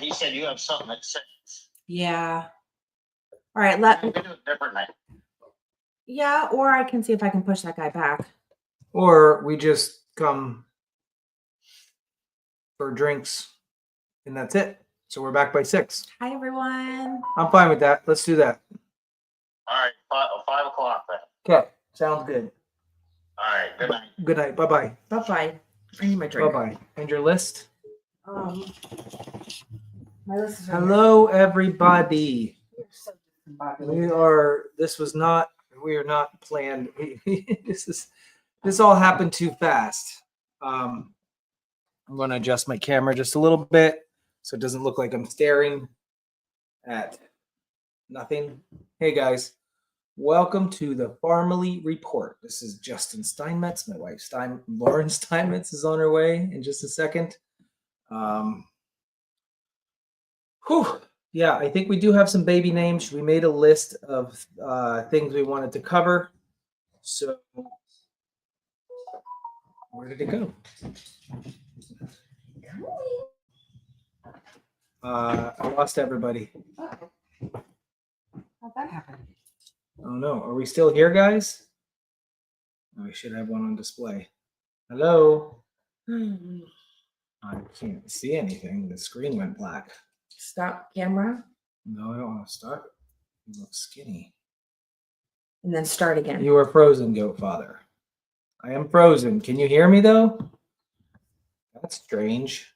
he said you have something at 6. Yeah. All right, We can do it different night. Yeah, or I can see if I can push that guy back. Or we just come for drinks and that's it. So we're back by 6. Hi, everyone. I'm fine with that. Let's do that. All right, 5 o'clock then. Okay, sounds good. All right, good night. Good night. Bye-bye. Bye-bye. I need my drink. Bye-bye. And your list? My list is right Hello, everybody. here. So We are not planned. This all happened too fast. I'm going to adjust my camera just a little bit so it doesn't look like I'm staring at nothing. Hey guys, welcome to the Farmily Report. This is Justin Steinmetz. My wife Lauren Steinmetz is on her way in just a second. Yeah, I think we do have some baby names. We made a list of things we wanted to cover. So where did it go? I lost everybody. How'd that happen? Oh no, are we still here, guys? Oh, we should have one on display. Hello? I can't see anything. The screen went black. Stop camera. No, I don't want to start. You look skinny. And then start again. You are frozen, goat father. I am frozen. Can you hear me though? That's strange.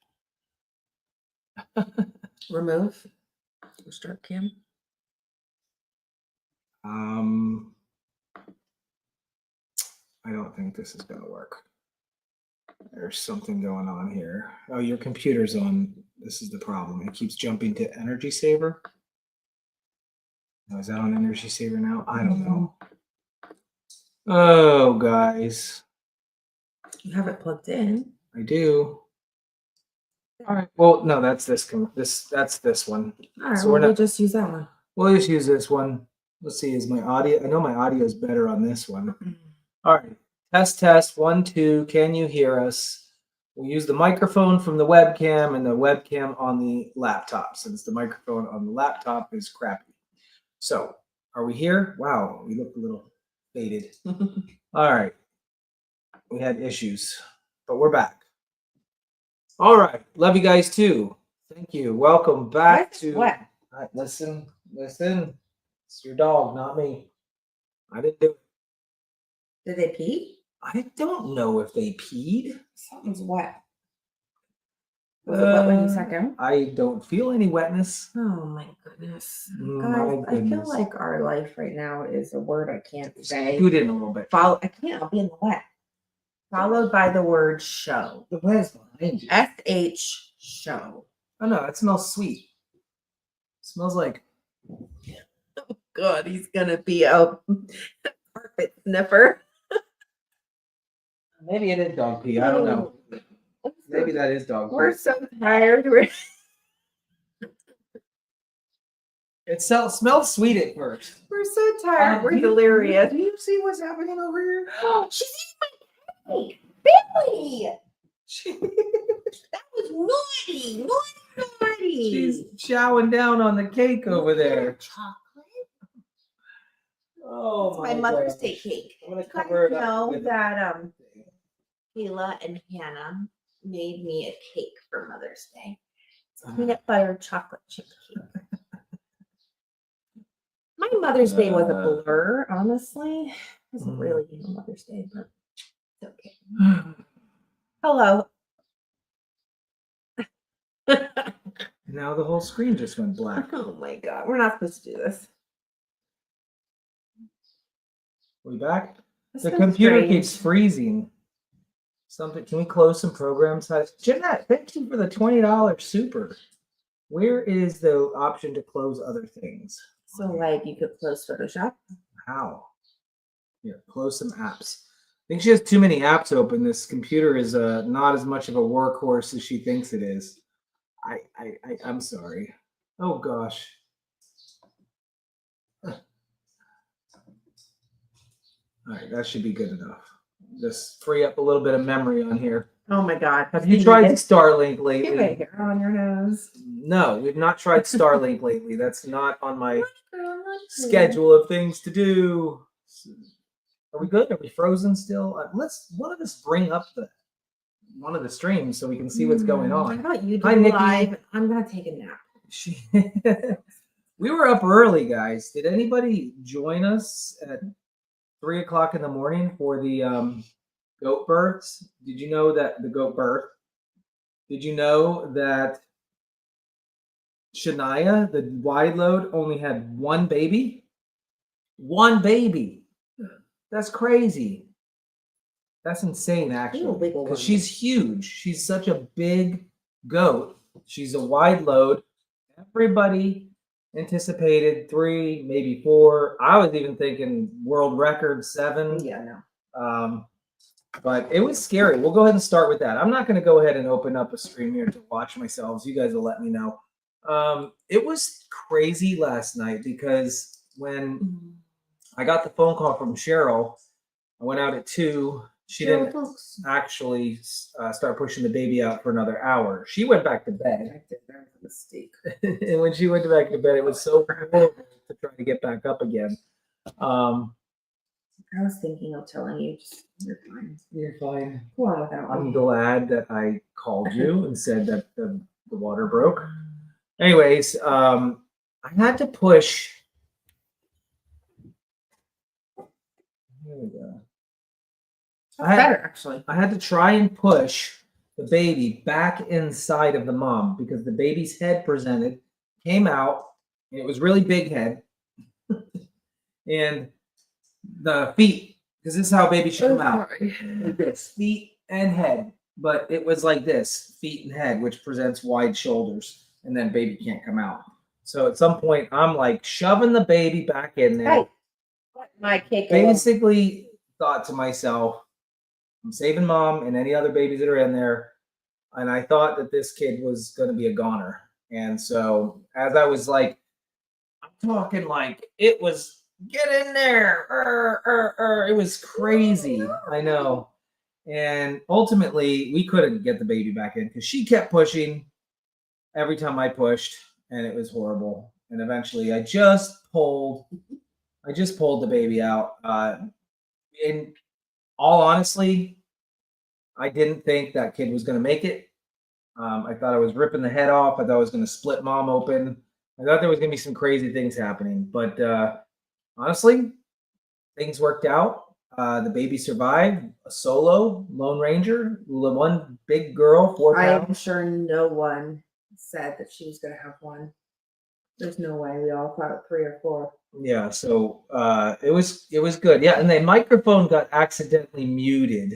Remove. Start cam. I don't think this is gonna work. There's something going on here. Oh, your computer's on. This is the problem. It keeps jumping to energy saver. Oh, is that on energy saver now? I don't know. Oh, guys. You have it plugged in. I do. All right. Well, no, that's this one. All right, So we'll just use that one. We'll just use this one. Let's see. Is my audio? I know my audio is better on this one. All right. Test 1 2. Can you hear us? We'll use the microphone from the webcam and the webcam on the laptop, since the microphone on the laptop is crappy. So, are we here? Wow, we look a little faded. All right. We had issues, but we're back. All right. Love you guys too. Thank you. Welcome back to. What? All right, listen. It's your dog, not me. I didn't do it. Did they pee? I don't know if they peed. Something's wet. Was it wet when you sat down? I don't feel any wetness. Oh my goodness. My Guys, I feel goodness. like our life right now is a word I can't say. Scoot in a little bit. I can't, I'll be in the wet. Followed by the word show. The wet is behind you. SH show. Oh no, it smells sweet. It smells like. Oh God, he's gonna be a carpet sniffer. Maybe it is dog pee. I don't know. Maybe that is dog pee. We're so tired. It smells sweet at first. We're so tired. We're delirious. Do you see what's happening over here? She's eating my cake. Billy! That was naughty. Naughty. She's chowing down on the cake over there. Chocolate. Oh My Mother's Day cake. I'm gonna You cover it guys up. know with- that Kayla and Hannah made me a cake for Mother's Day. It's a peanut butter chocolate chip cake. My Mother's Day was a blur, honestly. It wasn't really Mother's Day, but it's okay. Hello. Now the whole screen just went black. Oh my God, we're not supposed to do this. We back? This The is computer strange. keeps freezing. Something. Can we close some programs? Jeanette, thank you for the $20 super. Where is the option to close other things? So, like, you could close Photoshop. How? Here, close some apps. I think she has too many apps open. This computer is not as much of a workhorse as she thinks it is. I'm sorry. Oh gosh. All right, that should be good enough. Just free up a little bit of memory on here. Oh my God. Have you tried Starlink lately? Get my hair on your nose. No, we've not tried Starlink lately. That's not on my Girl, not good. schedule of things to do. Are we good? Are we frozen still? Let's one of us bring up one of the streams so we can see what's going How on. about you do Hi, Nikki. live? I'm gonna take a nap. We were up early, guys. Did anybody join us at 3:00 in the morning for the goat births? Did you know that the goat birth? Did you know that Shania, the wide load, only had one baby? One baby. That's crazy. That's insane, actually. big old Because one. she's huge. She's such a big goat. She's a wide load. Everybody anticipated 3, maybe 4. I was even thinking world record 7. Yeah, no. But it was scary. We'll go ahead and start with that. I'm not going to go ahead and open up a stream here to watch myself. You guys will let me know. It was crazy last night because when I got the phone call from Cheryl, I went out at 2. She didn't actually start pushing the baby out for another hour. She went back to bed. That was a mistake. And when she went back to bed, it was so horrible to try to get back up again. I was thinking of telling you, you're fine. You're fine. Go on without I'm me. glad that I called you and said that the water broke. Anyways, I had to push. Here we go. Better, actually. I had to try and push the baby back inside of the mom because the baby's head came out, and it was really big head. And the feet, because this is how baby should come out. Like this, feet and head. But it was like this, feet and head, which presents wide shoulders, and then baby can't come out. So at some point, I'm like shoving the baby back in there. Hey, my cake. Basically thought to myself, I'm saving mom and any other babies that are in there. And I thought that this kid was going to be a goner. And so as I was like, I'm talking like it was, get in there. It was crazy. I know. And ultimately, we couldn't get the baby back in because she kept pushing every time I pushed, and it was horrible. And eventually, I just pulled the baby out. In all honesty, I didn't think that kid was going to make it. I thought I was ripping the head off. I thought I was going to split mom open. I thought there was going to be some crazy things happening. But honestly, things worked out. The baby survived. A solo Lone Ranger, one big girl, 4 I am pounds. sure no one said that she was going to have one. There's no way. We all thought 3 or 4. Yeah, so it was good. Yeah, and the microphone got accidentally muted.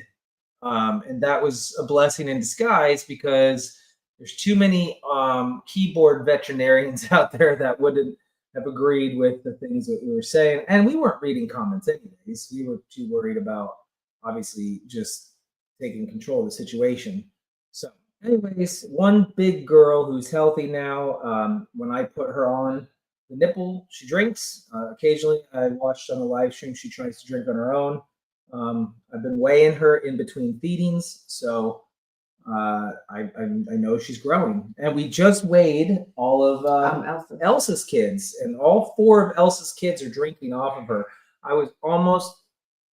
And that was a blessing in disguise because there's too many keyboard veterinarians out there that wouldn't have agreed with the things that we were saying. And we weren't reading comments anyways. We were too worried about obviously just taking control of the situation. So anyways, one big girl who's healthy now. When I put her on the nipple, she drinks. Occasionally, I watched on the live stream, she tries to drink on her own. I've been weighing her in between feedings, so I know she's growing. And we just weighed all of Elsa's kids, and all 4 of Elsa's kids are drinking off of her. I was almost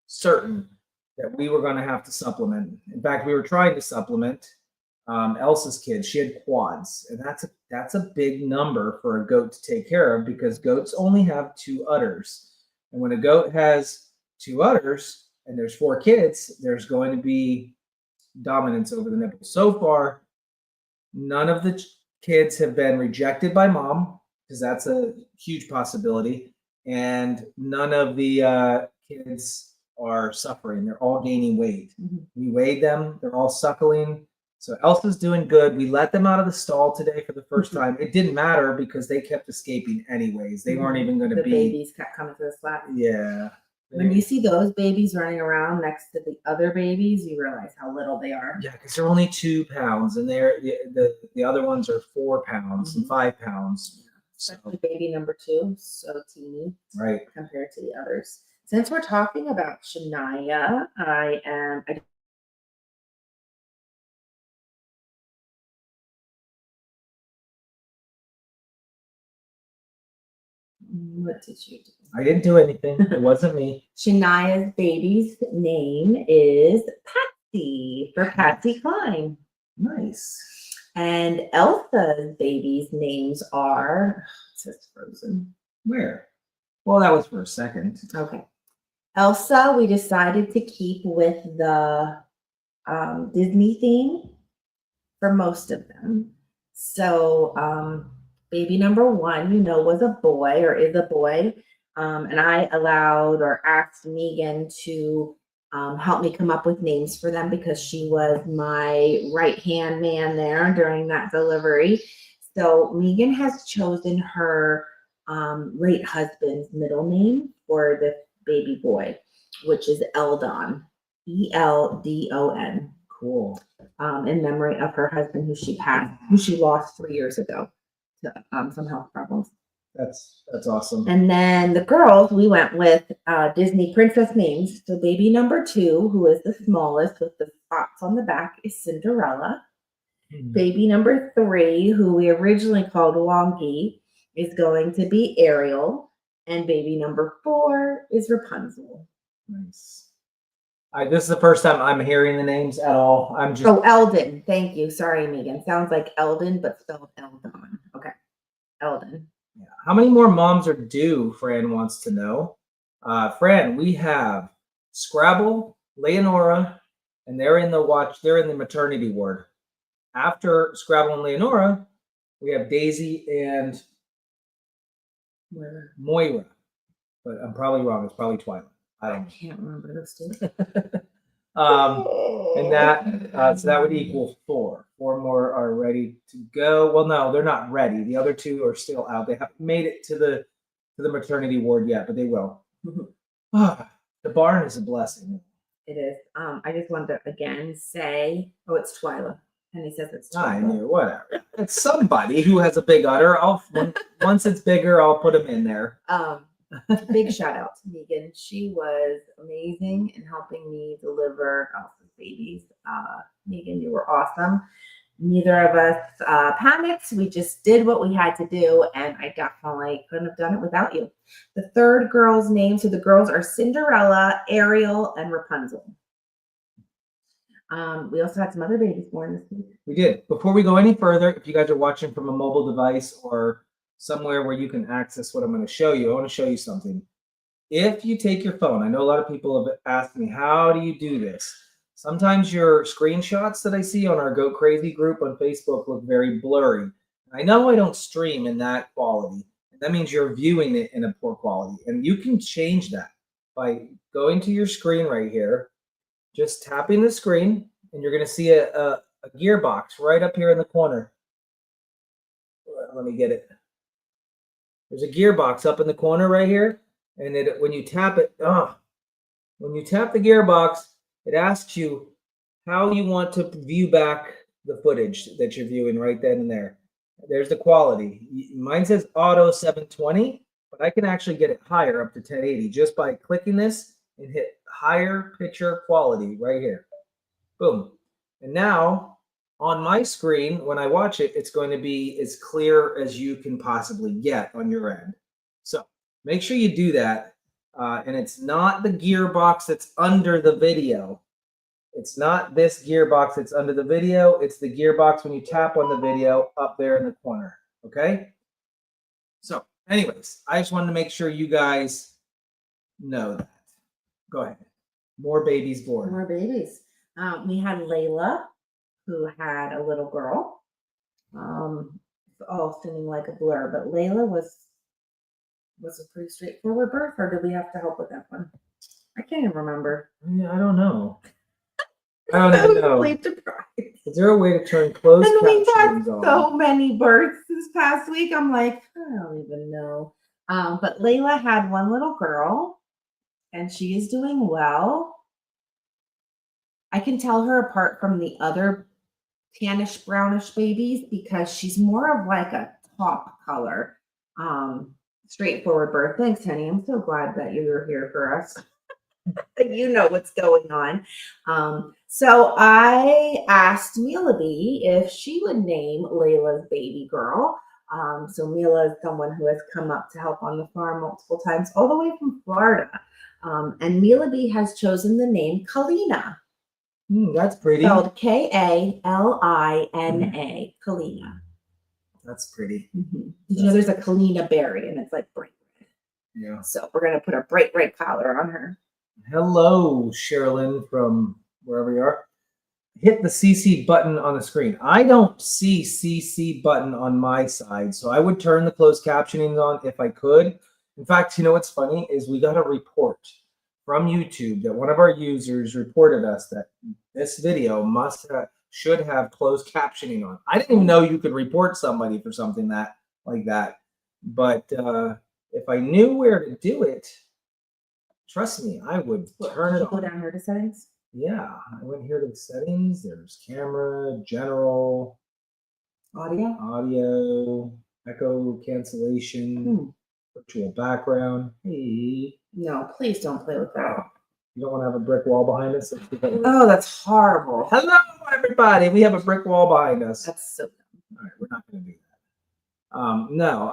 certain that we were going to have to supplement. In fact, we were trying to supplement Elsa's kids. She had quads, and that's a big number for a goat to take care of because goats only have 2 udders. And when a goat has 2 udders and there's 4 kids, there's going to be dominance over the nipple. So far, none of the kids have been rejected by mom because that's a huge possibility. And none of the kids are suffering. They're all gaining weight. Mm-hmm. We weighed them. They're all suckling. So Elsa's doing good. We let them out of the stall today for the first time. It didn't matter because they kept escaping anyways. They weren't even going to be. The babies kept coming to the flat. Yeah. When you see those babies running around next to the other babies, you realize how little they are. Yeah, because they're only 2 pounds, and the other ones are 4 pounds and 5 pounds. Especially baby number 2, so teeny, right, compared to the others. Since we're talking about Shania, I What did you do? I didn't do anything. It wasn't me. Shania's baby's name is Patsy for Patsy Cline. Nice. And Elsa's baby's names are, it says Frozen. Where? Well, that was for a second. Okay. Elsa, we decided to keep with the Disney theme for most of them. So baby number 1, was a boy or is a boy. And I allowed or asked Megan to help me come up with names for them because she was my right-hand man there during that delivery. So Megan has chosen her late husband's middle name for the baby boy, which is Eldon, Eldon. Cool. In memory of her husband who she lost 3 years ago to some health problems. That's awesome. And then the girls, we went with Disney princess names. So baby number 2, who is the smallest with the spots on the back, is Cinderella. Baby number 3, who we originally called Wonky, is going to be Ariel. And baby number 4 is Rapunzel. Nice. This is the first time I'm hearing the names at all. I'm just. Oh, Eldon. Thank you. Sorry, Megan. Sounds like Eldon, but spelled Eldon. Okay. Eldon. Yeah. How many more moms are due? Fran wants to know. Fran, we have Scrabble, Leonora, and they're in the maternity ward. After Scrabble and Leonora, we have Daisy and Moira. But I'm probably wrong. It's probably Twilight. I can't remember those two. And that so that would equal 4. 4 more are ready to go. Well, no, they're not ready. The other 2 are still out. They haven't made it to the maternity ward yet, but they will. The barn is a blessing. It is. I just wanted to again say, it's Twyla. And he says it's Twyla. I knew, whatever. It's somebody who has a big udder. Once it's bigger, I'll put them in there. Big shout out to Megan. She was amazing in helping me deliver Elsa's babies. Megan, you were awesome. Neither of us panicked. We just did what we had to do, and I definitely couldn't have done it without you. The third girl's name, so the girls are Cinderella, Ariel, and Rapunzel. We also had some other babies born this week. We did. Before we go any further, if you guys are watching from a mobile device or somewhere where you can access what I'm going to show you, I want to show you something. If you take your phone, I know a lot of people have asked me, how do you do this? Sometimes your screenshots that I see on our Go Crazy group on Facebook look very blurry. I know I don't stream in that quality. That means you're viewing it in a poor quality. And you can change that by going to your screen right here, just tapping the screen, and you're going to see a gearbox right up here in the corner. Let me get it. There's a gearbox up in the corner right here. And when you tap it, when you tap the gearbox, it asks you how you want to view back the footage that you're viewing right then and there. There's the quality. Mine says auto 720, but I can actually get it higher up to 1080 just by clicking this and hit higher picture quality right here. Boom. And now on my screen, when I watch it, it's going to be as clear as you can possibly get on your end. So make sure you do that. And it's not the gearbox that's under the video. It's not this gearbox that's under the video. It's the gearbox when you tap on the video up there in the corner. Okay? So anyways, I just wanted to make sure you guys know that. Go ahead. More babies born. More babies. We had Layla, who had a little girl. It's all seeming like a blur, but Layla was a pretty straightforward birth, or did we have to help with that one? I can't even remember. Yeah, I don't know. I don't even know. Sleep deprived. Is there a way to turn closed And we had captions on? so many births this past week. I'm like, I don't even know. But Layla had one little girl, and she is doing well. I can tell her apart from the other tannish brownish babies because she's more of like a top color. Straightforward birth. Thanks, honey. I'm so glad that you're here for us. You know what's going on. So I asked Milaby if she would name Layla's baby girl So Mila is someone who has come up to help on the farm multiple times, all the way from Florida. And Mila B has chosen the name Kalina, That's pretty. spelled Kalina, Kalina. That's pretty. Did you know there's a Kalina berry and it's like bright red? Yeah. So we're gonna put a bright red collar on her. Hello, Sherilyn from wherever you are. Hit the CC button on the screen. I don't see CC button on my side, so I would turn the closed captioning on if I could. In fact, you know what's funny is we got a report from YouTube that one of our users reported us that this video should have closed captioning on. I didn't even know you could report somebody for something like that. But if I knew where to do it, trust me, I would turn it on. Go down here to settings. Yeah, I went here to the settings. There's camera, general, audio, echo cancellation, virtual background. Hey. No, please don't play with that. You don't want to have a brick wall behind us? Oh, that's horrible. Hello, everybody. We have a brick wall behind us. That's so dumb. All right, we're not going to do that. No,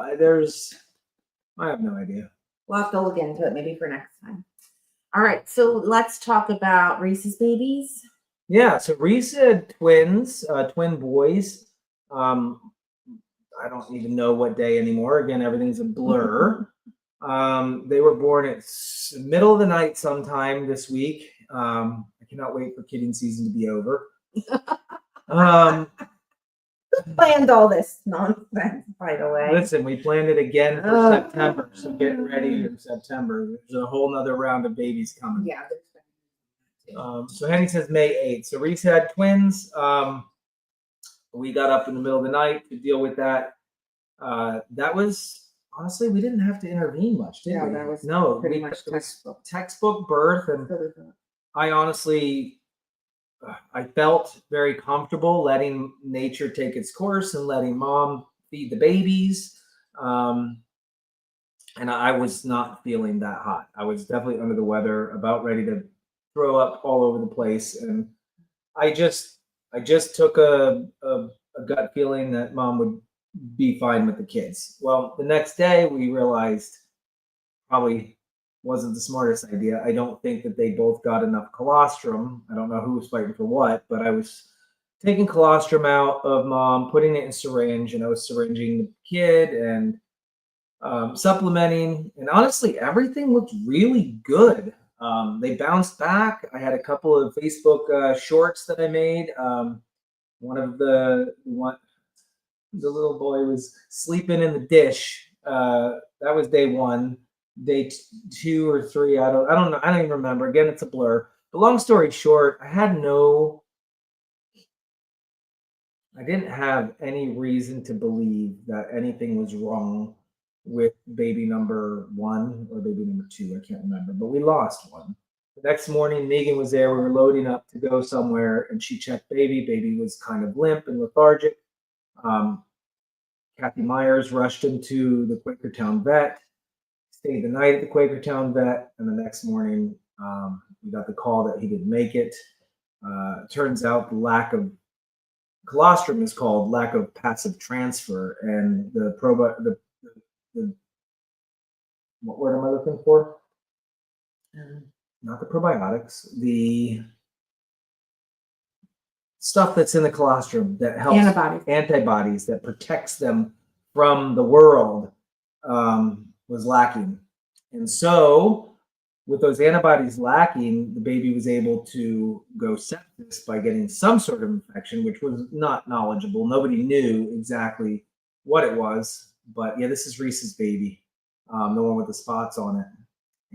I have no idea. We'll have to look into it maybe for next time. All right, so let's talk about Reese's babies. Yeah, so Reese had twins, twin boys. I don't even know what day anymore. Again, everything's a blur. They were born at middle of the night sometime this week. I cannot wait for kidding season to be over. Planned all this nonsense, by the way. Listen, we planned it again for September, so get ready in September. There's a whole nother round of babies coming. Yeah. So Henny says May 8th. So Reese had twins. We got up in the middle of the night to deal with that. That was, honestly, we didn't have to intervene much, did we? That was pretty much textbook birth. And I honestly, I felt very comfortable letting nature take its course and letting mom feed the babies. And I was not feeling that hot. I was definitely under the weather, about ready to throw up all over the place. And I just took a gut feeling that mom would be fine with the kids. Well, the next day we realized probably wasn't the smartest idea. I don't think that they both got enough colostrum. I don't know who was fighting for what, but I was taking colostrum out of mom, putting it in syringe, and I was syringing the kid and supplementing. And honestly, everything looked really good. They bounced back. I had a couple of Facebook shorts that I made. The little boy was sleeping in the dish. That was day 1. Day 2 or 3, I don't know. I don't even remember. Again, it's a blur. But long story short, I didn't have any reason to believe that anything was wrong with baby number 1 or baby number 2. I can't remember, but we lost one. The next morning, Megan was there. We were loading up to go somewhere, and she checked baby. Baby was kind of limp and lethargic. Kathy Myers rushed him to the Quakertown vet. Stayed the night at the Quakertown vet, and the next morning we got the call that he didn't make it. Turns out the lack of colostrum is called lack of passive transfer, and the what word am I looking for? Not the probiotics, the stuff that's in the colostrum that helps antibodies that protects them from the world was lacking. And so with those antibodies lacking, the baby was able to go sepsis by getting some sort of infection, which was not knowledgeable. Nobody knew exactly what it was. But yeah, this is Reese's baby, the one with the spots on it.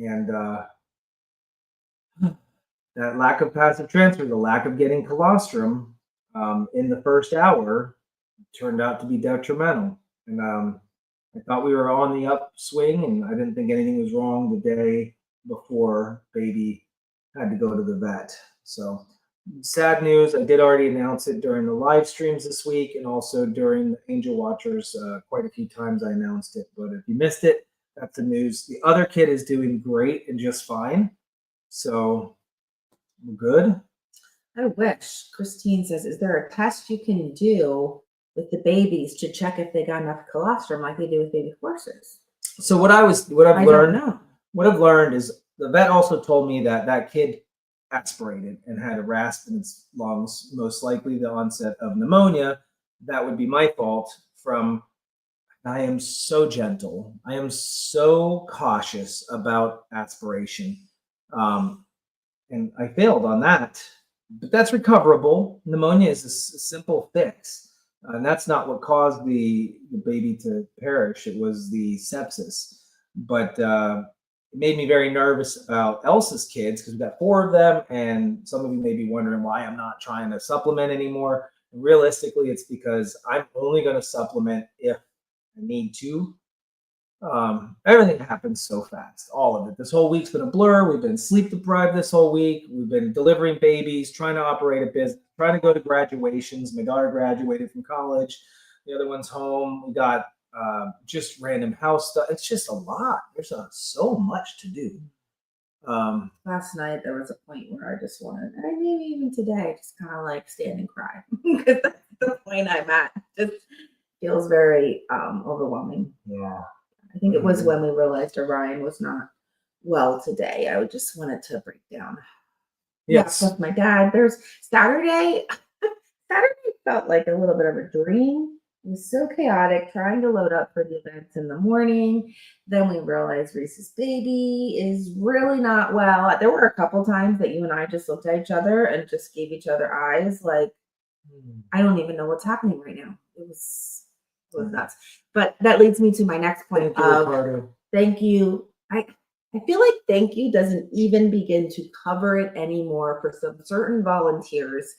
And that lack of passive transfer, the lack of getting colostrum in the first hour turned out to be detrimental. And I thought we were on the upswing, and I didn't think anything was wrong the day before baby had to go to the vet. So sad news. I did already announce it during the live streams this week, and also during the Angel Watchers. Quite a few times I announced it, but if you missed it, that's the news. The other kid is doing great and just fine. So we're good. I wish. Christine says, is there a test you can do with the babies to check if they got enough colostrum like they do with baby horses. So what I've I learned, don't know. what I've learned is the vet also told me that that kid aspirated and had a rasp in its lungs, most likely the onset of pneumonia. That would be my fault from, I am so gentle. I am so cautious about aspiration. And I failed on that, but that's recoverable. Pneumonia is a simple fix. And that's not what caused the baby to perish. It was the sepsis. But it made me very nervous about Elsa's kids because we've got 4 of them. And some of you may be wondering why I'm not trying to supplement anymore. And realistically, it's because I'm only going to supplement if I need to. Everything happens so fast, all of it. This whole week's been a blur. We've been sleep deprived this whole week. We've been delivering babies, trying to operate a business, trying to go to graduations. My daughter graduated from college. The other one's home. We got just random house stuff. It's just a lot. There's so much to do. Last night there was a point where I just wanted, and maybe even today, just kind of like stand and cry because that's the point I'm at. Just feels very overwhelming. Yeah. I think it was when we realized Orion was not well today. I just wanted to break down. Yes. With my dad. There's Saturday. Saturday felt like a little bit of a dream. It was so chaotic trying to load up for the events in the morning. Then we realized Reese's baby is really not well. There were a couple times that you and I just looked at each other and just gave each other eyes like, I don't even know what's happening right now. It was nuts. But that leads me to my next point thank you. I feel like thank you doesn't even begin to cover it anymore for some certain volunteers.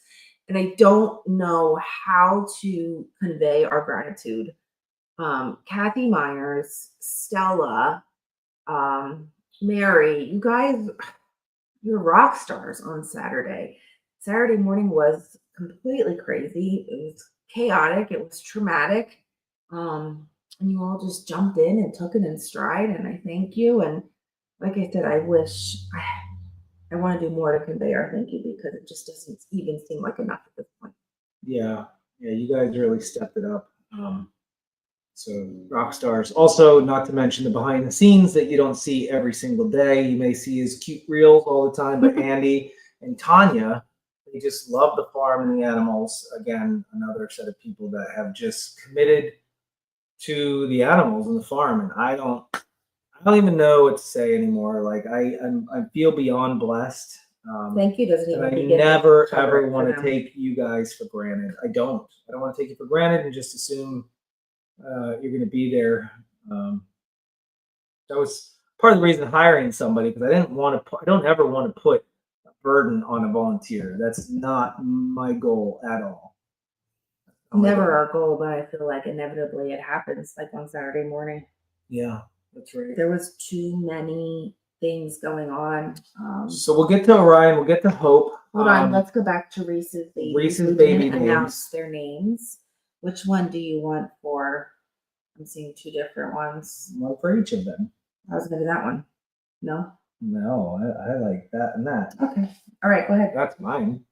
And I don't know how to convey our gratitude. Kathy Myers, Stella, Mary, you guys, you're rock stars on Saturday. Saturday morning was completely crazy. It was chaotic. It was traumatic. And you all just jumped in and took it in stride. And I thank you. And like I said, I wish I want to do more to convey our thank you because it just doesn't even seem like enough at this point. Yeah. You guys really stepped it up. So rock stars. Also, not to mention the behind the scenes that you don't see every single day. You may see his cute reels all the time, but Andy and Tanya, they just love the farm and the animals. Again, another set of people that have just committed to the animals and the farm. And I don't even know what to say anymore. Like I feel beyond blessed. Thank you doesn't even. I never ever want to take you guys for granted. I don't want to take you for granted and just assume you're going to be there. That was part of the reason hiring somebody, because I don't ever want to put a burden on a volunteer. That's not my goal at all. Never our goal, but I feel like inevitably it happens, like on Saturday morning. Yeah, that's right. There was too many things going on. So we'll get to Orion. We'll get to Hope. Hold on, let's go back to Reese's baby. Reese's baby announce their names. Which one do you want for? I'm seeing 2 different ones. One for each of them. I was gonna do that one. No. No, I like that and that. Okay. All right. Go ahead. That's mine.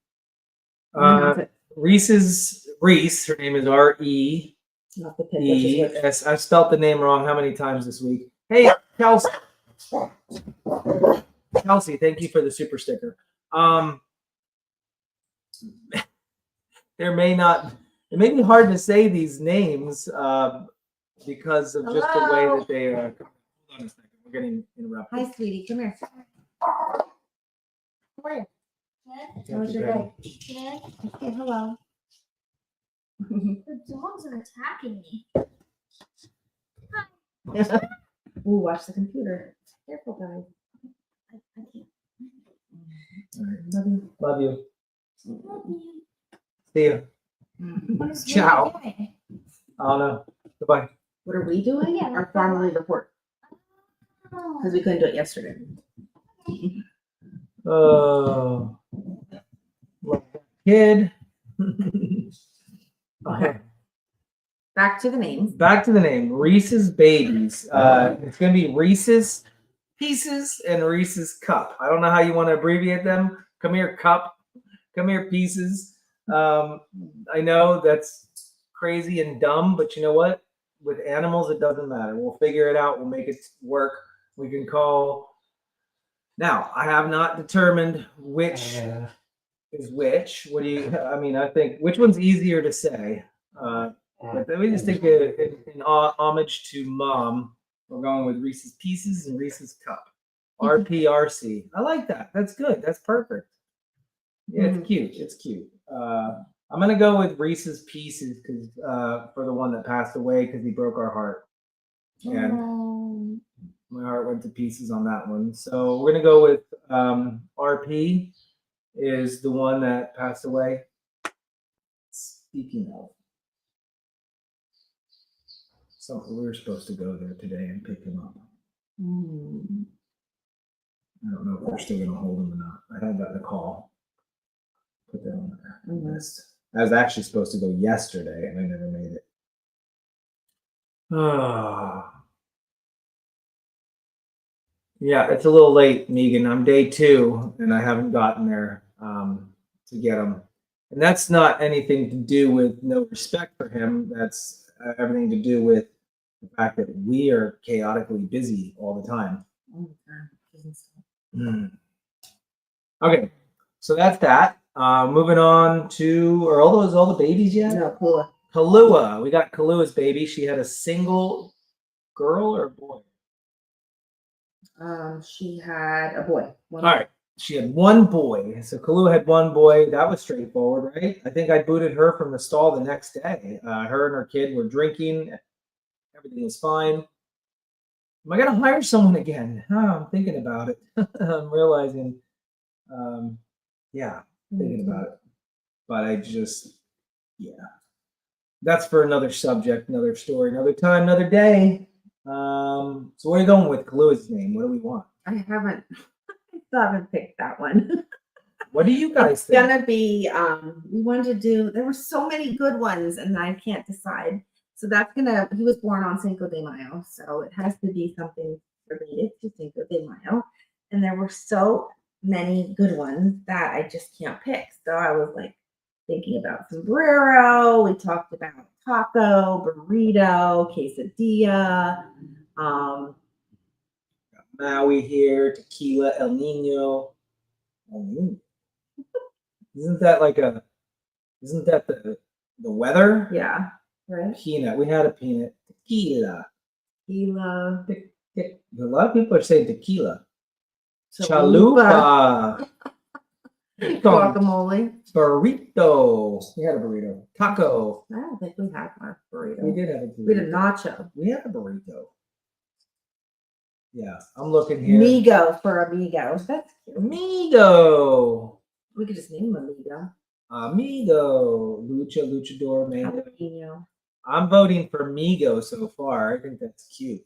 Reese. Her name is R-E. Yes, I've spelled the name wrong how many times this week? Hey, Kelsey. Kelsey, thank you for the super sticker. It may be hard to say these names because of just the way that they are. Hold on a second, we're getting interrupted. Hi, sweetie, come here. How are you? Good. How was your day? Good. Okay, hello. The dogs are attacking me. Ooh, watch the computer. Careful, guys. I can't. All right. Love you. Love you. Love you. See you. What is Ciao. Mary doing? Oh no. Goodbye. What are we doing? Yeah, Our family report. Oh. Because we couldn't do it yesterday. Oh. Kid. Okay. Back to the names. Back to the name. Reese's Babies. It's going to be Reese's Pieces and Reese's Cup. I don't know how you want to abbreviate them. Come here, Cup. Come here, Pieces. I know that's crazy and dumb, but you know what? With animals, it doesn't matter. We'll figure it out. We'll make it work. We can call. Now, I have not determined which is which. What do you? I mean, I think which one's easier to say. But then we just think in homage to Mom, we're going with Reese's Pieces and Reese's Cup. RPRC. I like that. That's good. That's perfect. Yeah, it's cute. It's cute. I'm gonna go with Reese's Pieces because for the one that passed away because he broke our heart, and my heart went to pieces on that one. So we're gonna go with RP is the one that passed away. Speaking of, something we were supposed to go there today and pick him up. I don't know if they're still gonna hold him or not. I had that in a call. Put that on the list. I was actually supposed to go yesterday and I never made it. Yeah, it's a little late, Megan. I'm day 2 and I haven't gotten there to get him. And that's not anything to do with no respect for him. That's everything to do with the fact that we are chaotically busy all the time. Okay, so that's that. Moving on to, are all the babies yet? No, cool. Kahlua. We got Kalua's baby. She had a single girl or boy? She had a boy. All right. She had one boy. So Kahlua had one boy. That was straightforward, right? I think I booted her from the stall the next day. Her and her kid were drinking. Everything was fine. Am I going to hire someone again? I'm thinking about it. I'm realizing, thinking about it. But I just, that's for another subject, another story, another time, another day. So what are you going with Kalua's name? What do we want? I still haven't picked that one. What do you guys It's think? gonna be, we wanted to do, there were so many good ones and I can't decide. So he was born on Cinco de Mayo. So it has to be something related to Cinco de Mayo. And there were so many good ones that I just can't pick. So I was like thinking about sombrero. We talked about taco, burrito, quesadilla. Maui here, tequila, El Nino. Isn't that the weather? Yeah, right. Peanut. We had a peanut. Tequila. Tequila. A lot of people are saying tequila. Chalupa. Chalupa. Guacamole. Burrito. We had a burrito. Taco. I don't think we had one burrito. We did have a burrito. We had a nacho. We had a burrito. Yeah, I'm looking here. Migo for amigo. That's cute. Amigo. We could just name him amigo. Amigo. Luchador, man. Jalapeno. I'm voting for Migo so far. I think that's cute.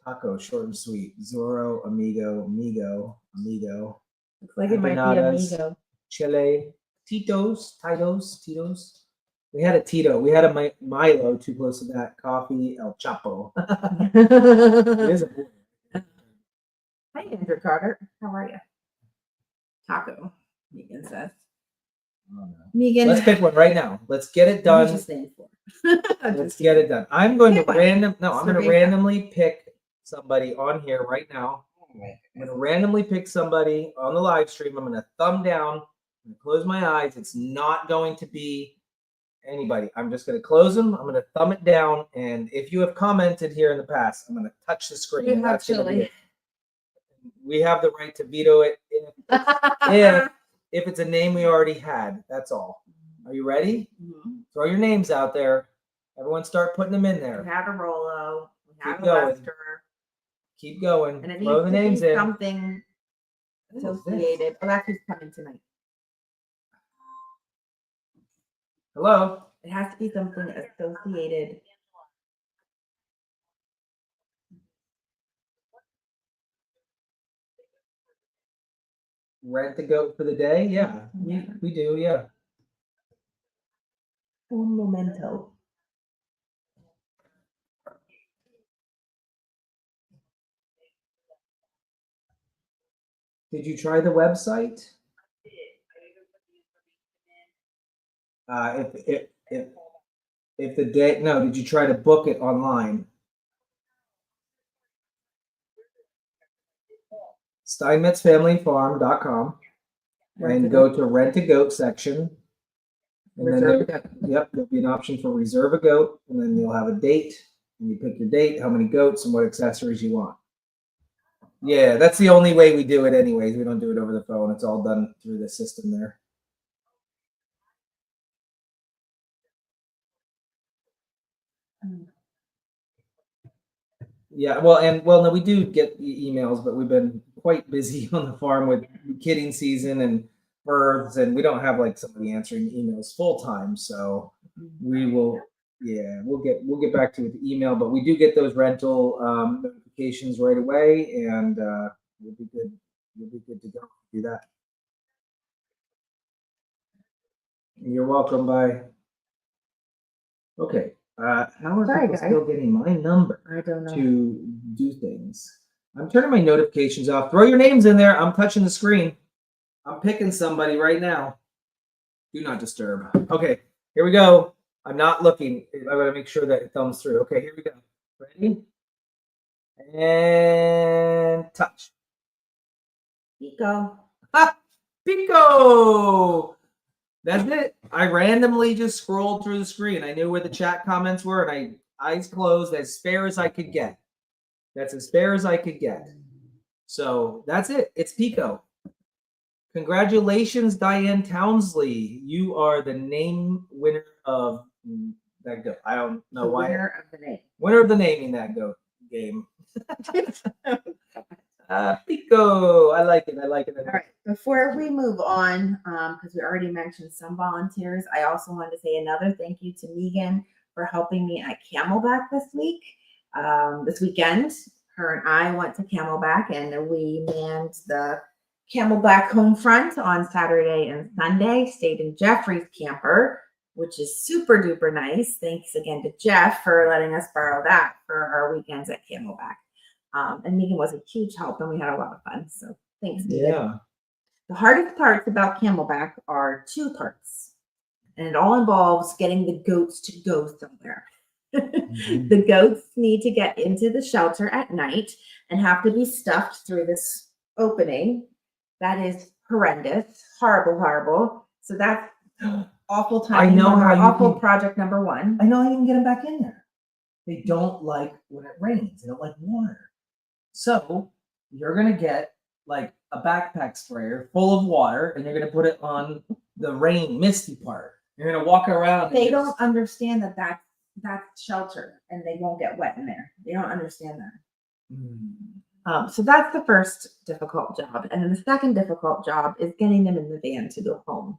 Taco, short and sweet. Zorro, amigo, Migo, amigo. Looks like it might be Empanadas. amigo. Chile, Tito's. We had a Tito. We had a Milo, too close to that. Coffee, El Chapo. It is a boy. Hi, Andrew Carter. How are you? Taco. Megan says. Oh, no. Megan. Let's pick one right now. Let's get it What done. was you saying for? Let's get it done. I'm going to Pick one. I'm going to Survey randomly pick somebody on here right now. I'm going to randomly pick somebody on the live stream. I'm going to thumb down. I'm going to close my eyes. It's not going to be anybody. I'm just going to close them. I'm going to thumb it down. And if you have commented here in the past, I'm going to touch the screen. You have That's gonna be chili. it. We have the right to veto it if it's a name we already had. That's all. Are you ready? Mhm. Throw your names out there. Everyone start putting them in We there. had a Rolo. We had Keep a going. Lester. Keep going. And it Throw needs the to names be in. something What is this? associated. Oh, that's who's coming tonight. Hello? It has to be something associated. Rent the goat for the day? Yeah, we do, yeah. Un momento. Did you try the website? if the day, no, did you try to book it online? SteinmetzFamilyFarm.com and go to rent a goat section. And then Reserve there, a goat. yep, there'll be an option for reserve a goat, and then you'll have a date, and you pick your date, how many goats, and what accessories you want. Yeah, that's the only way we do it anyways. We don't do it over the phone. It's all done through the system there. Yeah, well, no, we do get emails, but we've been quite busy on the farm with kidding season and births, and we don't have like somebody answering emails full time. So we will, yeah, we'll get back to you with the email, but we do get those rental notifications right away, and we'll be good. We'll be good to go. Do that. You're welcome. Bye. Okay. How are Sorry, people guys. still getting my number I don't know. to do things? I'm turning my notifications off. Throw your names in there. I'm touching the screen. I'm picking somebody right now. Do not disturb. Okay, here we go. I'm not looking. I gotta make sure that it thumbs through. Okay, here we go. Ready? And touch. Pico. Ha! Pico! That's it. I randomly just scrolled through the screen. I knew where the chat comments were, and eyes closed, as spare as I could get. That's as spare as I could get. So that's it. It's Pico. Congratulations, Diane Townsley. You are the name winner of that goat. I don't know why. Winner of the name. Winner of the naming that goat game. Pico. I like it. I like it. All right. Before we move on, because we already mentioned some volunteers, I also wanted to say another thank you to Megan for helping me at Camelback this weekend. Her and I went to Camelback, and we manned the Camelback home front on Saturday and Sunday. Stayed in Jeffrey's camper, which is super duper nice. Thanks again to Jeff for letting us borrow that for our weekends at Camelback. And Megan was a huge help, and we had a lot of fun. So thanks, Megan. Yeah. The hardest parts about Camelback are two parts, and it all involves getting the goats to go somewhere. The goats need to get into the shelter at night and have to be stuffed through this opening. That is horrendous, horrible. So that's awful time. I know how you awful can- project number one. I know I didn't get them back in there. They don't like when it rains. They don't like water. So you're gonna get like a backpack sprayer full of water, and you're gonna put it on the rain misty part. You're gonna walk around. And They just- don't understand that that's shelter, and they won't get wet in there. They don't understand that. So that's the first difficult job. And then the second difficult job is getting them in the van to go home.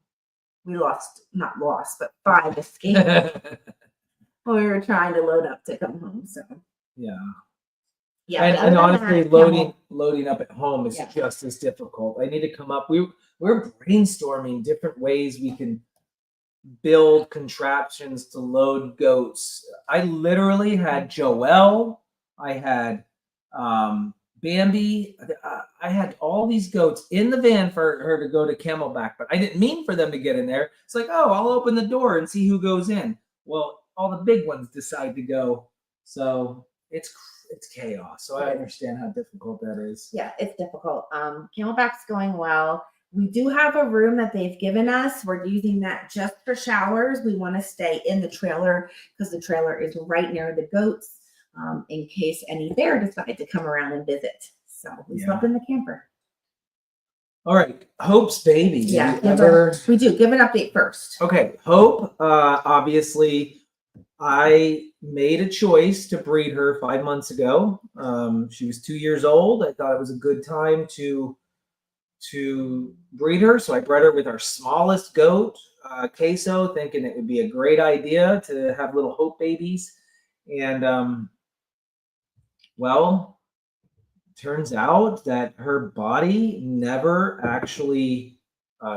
We not lost, but 5 escaped when we were trying to load up to come home. So Yeah. yeah. And, but and other than honestly, that, loading up at home is Yeah. just as difficult. I need to come up. We're brainstorming different ways we can build contraptions to load goats. I literally had Joelle. I had Bambi. I had all these goats in the van for her to go to Camelback, but I didn't mean for them to get in there. It's like, oh, I'll open the door and see who goes in. Well, all the big ones decide to go, so it's chaos. So I understand how difficult that is. yeah, it's difficult. Camelback's going well. We do have a room that they've given us. We're using that just for showers. We want to stay in the trailer because the trailer is right near the goats, in case any bear decide to come around and visit. So we slept in the camper. All right, Hope's baby. Yeah, We we do. Give an update first. Okay, Hope, obviously, I made a choice to breed her 5 months ago. She was 2 years old. I thought it was a good time to breed her, so I bred her with our smallest goat, Queso, thinking it would be a great idea to have little Hope babies. And well, turns out that her body never actually,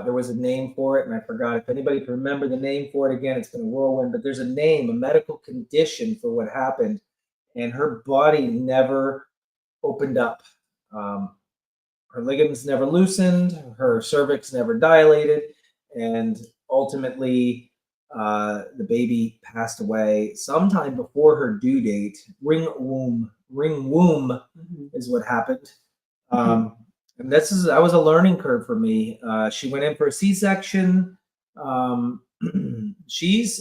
there was a name for it, and I forgot. If anybody can remember the name for it again, it's been a whirlwind, but there's a name, a medical condition for what happened, and her body never opened up. Her ligaments never loosened, her cervix never dilated, and ultimately The baby passed away sometime before her due date. Ring womb is what happened. And that was a learning curve for me. She went in for a C-section. She's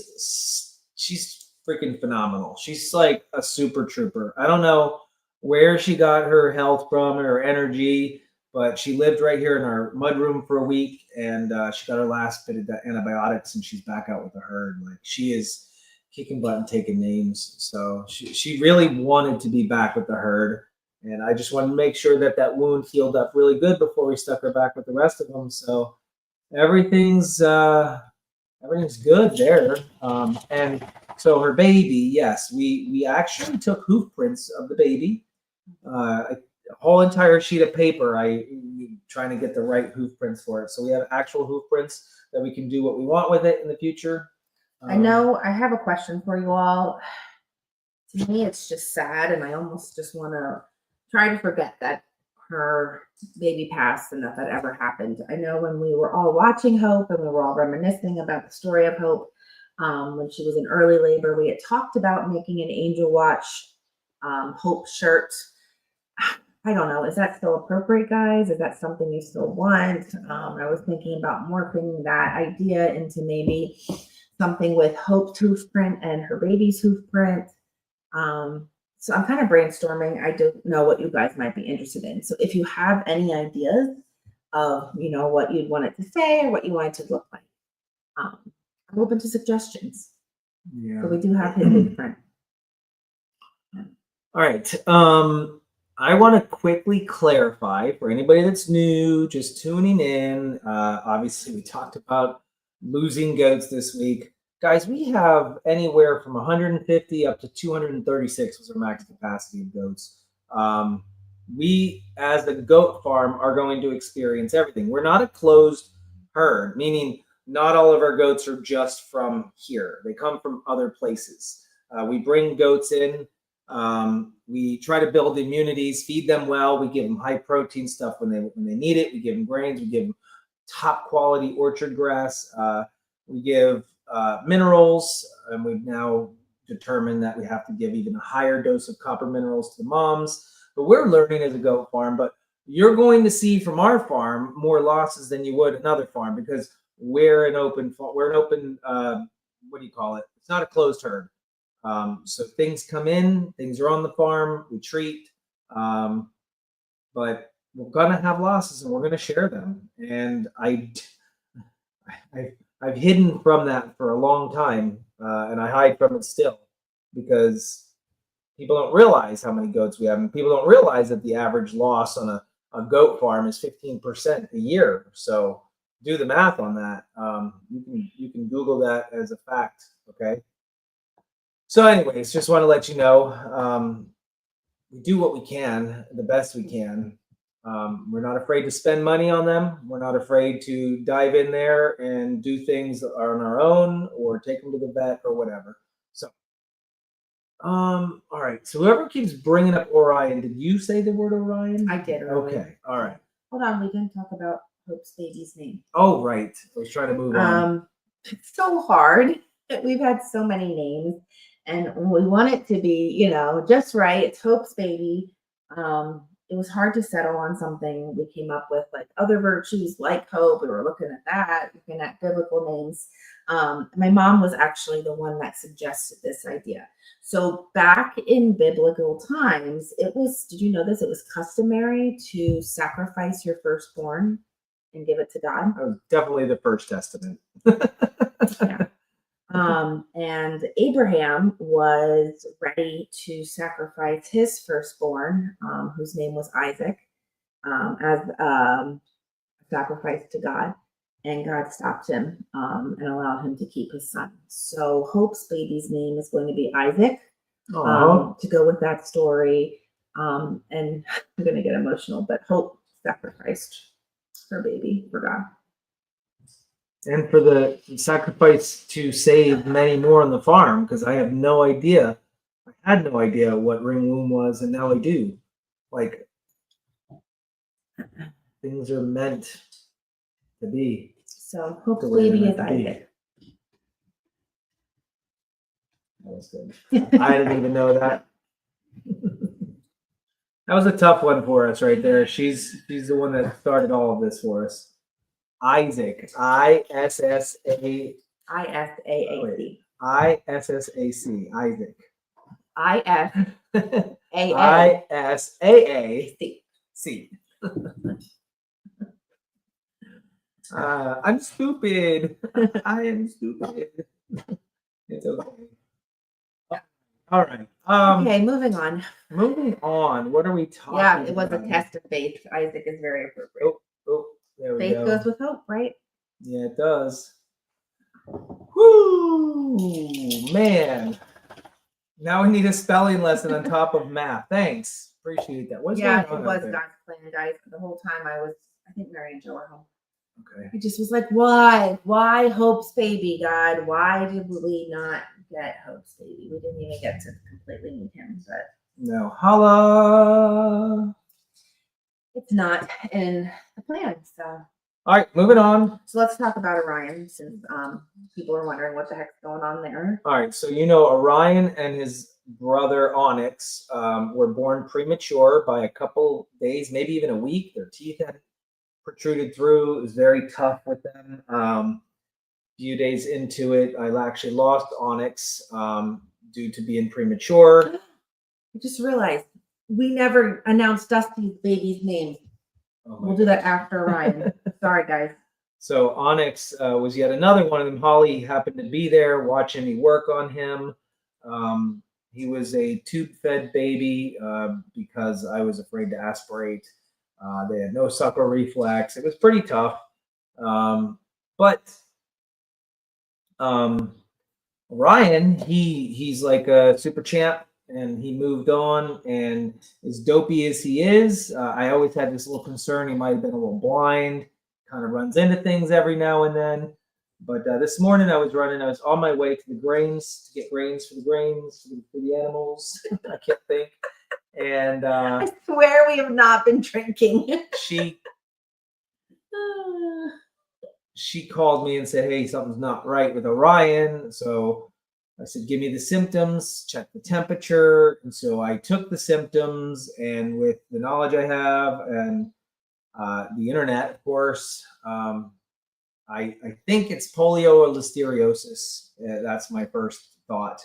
freaking phenomenal. She's like a super trooper. I don't know where she got her health from, her energy, but she lived right here in our mudroom for a week, and she got her last bit of antibiotics, and she's back out with the herd. Like, she is kicking butt and taking names. So she really wanted to be back with the herd, and I just wanted to make sure that wound healed up really good before we stuck her back with the rest of them. So everything's good there. And so her baby, yes, we actually took hoof prints of the baby. A whole entire sheet of paper. Trying to get the right hoof prints for it. So we have actual hoof prints that we can do what we want with it in the future. I know I have a question for you all. To me, it's just sad, and I almost just want to try to forget that her baby passed and that ever happened. I know when we were all watching Hope and we were all reminiscing about the story of Hope, when she was in early labor, we had talked about making an Angel Watch Hope shirt. I don't know. Is that still appropriate, guys? Is that something you still want? I was thinking about morphing that idea into maybe something with Hope's hoof print and her baby's hoof print. So I'm kind of brainstorming. I don't know what you guys might be interested in. So if you have any ideas of, what you'd want it to say or what you want it to look like, I'm open to suggestions. Yeah. So we do have his hoof print. All right. I want to quickly clarify for anybody that's new, just tuning in. Obviously, we talked about losing goats this week. Guys, we have anywhere from 150 up to 236 was our max capacity of goats. We, as the goat farm, are going to experience everything. We're not a closed herd, meaning not all of our goats are just from here. They come from other places. We bring goats in. We try to build immunities, feed them well. We give them high protein stuff when they need it. We give them grains. We give them top quality orchard grass. We give minerals, and we've now determined that we have to give even a higher dose of copper minerals to the moms. But we're learning as a goat farm. But you're going to see from our farm more losses than you would another farm because we're an open. What do you call it? It's not a closed herd. So things come in, things are on the farm, we treat, but we're gonna have losses and we're gonna share them. And I've hidden from that for a long time, and I hide from it still because people don't realize how many goats we have, and people don't realize that the average loss on a goat farm is 15% a year. So do the math on that. You can Google that as a fact. Okay. So anyways, just want to let you know, we do what we can, the best we can. We're not afraid to spend money on them. We're not afraid to dive in there and do things on our own or take them to the vet or whatever. So, all right. So whoever keeps bringing up Orion, did you say the word Orion? I did earlier. Okay. All right. Hold on, we didn't talk about Hope's baby's name. Oh, right. I was trying to move on. It's so hard. We've had so many names. And we want it to be, just right. It's Hope's baby. It was hard to settle on something. We came up with like other virtues like hope. We were looking at that, looking at biblical names. My mom was actually the one that suggested this idea. So back in biblical times, did you know this? It was customary to sacrifice your firstborn and give it to God. That was definitely the First Testament. Yeah. And Abraham was ready to sacrifice his firstborn, whose name was Isaac, as a sacrifice to God. And God stopped him and allowed him to keep his son. So Hope's baby's name is going to be Isaac, to go with that story. And I'm going to get emotional, but Hope sacrificed her baby for God. And for the sacrifice to save many more on the farm, because I have no idea. I had no idea what ring womb was, and now I do. Like, things are meant to be. So Hope's The way they're baby is meant to be. Isaac. was good. I didn't even know that. That was a tough one for us right there. She's the one that started all of this for us. Isaac, ISSA. ISAAC. ISSAC, Isaac. ISAAC. ISAAC. I'm stupid. I am stupid. It's okay. All right. Okay, moving on. Moving on. What are we talking Yeah, about? it was a test of faith. Isaac is very appropriate. Oh, there we Faith go. goes with hope, right? Yeah, it does. Whoo, man. Now we need a spelling lesson on top of math. Thanks. Appreciate that. What's Yeah, going it on was out there? God's plan, guys. The whole time I think Mary and Joe were home. Okay. I just was like, why? Why Hope's baby, God? Why did we not get Hope's baby? We didn't even get to completely meet him, but No. Holla. it's not in the plan. So All right, moving on. let's talk about Orion, since people are wondering what the heck's going on there. All right, so you know Orion and his brother Onyx were born premature by a couple days, maybe even a week. Their teeth had protruded through. It was very tough with them. Few days into it, I actually lost Onyx due to being premature. I just realized we never announced Dusty's baby's name. Oh my We'll do that gosh. after Orion. Sorry, guys. So Onyx was yet another one of them. Holly happened to be there watching me work on him. He was a tube-fed baby because I was afraid to aspirate. They had no suckle reflex. It was pretty tough. But Ryan, he's like a super champ, and he moved on. And as dopey as he is, I always had this little concern he might have been a little blind. Kind of runs into things every now and then. But this morning I was on my way to the grains to get grains for the animals. I can't think. And I swear we have not been drinking. she called me and said, hey, something's not right with Orion. So I said, give me the symptoms, check the temperature. And so I took the symptoms, and with the knowledge I have and the internet, of course, I think it's polio or listeriosis. That's my first thought.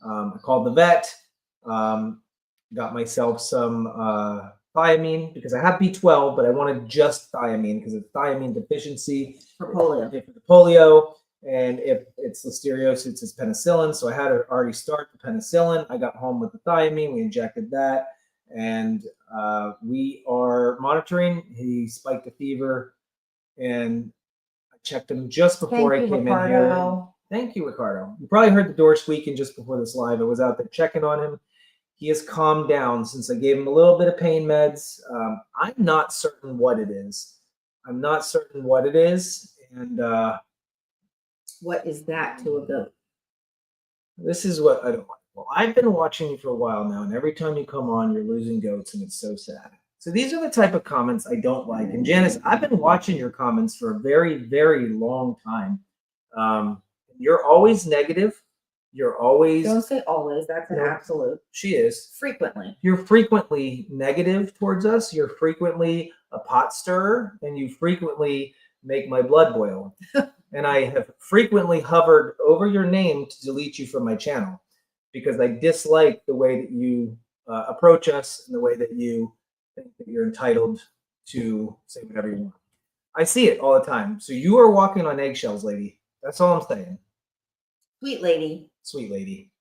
I called the vet, got myself some thiamine because I have B12, but I wanted just thiamine because it's thiamine deficiency For polio. for the polio. And if it's listeriosis, it's penicillin. So I had to already start the penicillin. I got home with the thiamine. We injected that. And we are monitoring. He spiked a fever, and I checked him just before I came in here. Thank you, Ricardo. You probably heard the door squeaking just before this live. I was out there checking on him. He has calmed down since I gave him a little bit of pain meds. I'm not certain what it is. And What is that to a goat? this is what I don't like. Well, I've been watching you for a while now, and every time you come on, you're losing goats, and it's so sad. So these are the type of comments I don't like. And Janice, I've been watching your comments for a very, very long time. You're always negative. You're always. Don't say always. That's an absolute. She is. Frequently. You're frequently negative towards us. You're frequently a pot stirrer, and you frequently make my blood boil. And I have frequently hovered over your name to delete you from my channel because I dislike the way that you approach us and the way that you think that you're entitled to say whatever you want. I see it all the time. So you are walking on eggshells, lady. That's all I'm saying. Sweet lady. Sweet lady.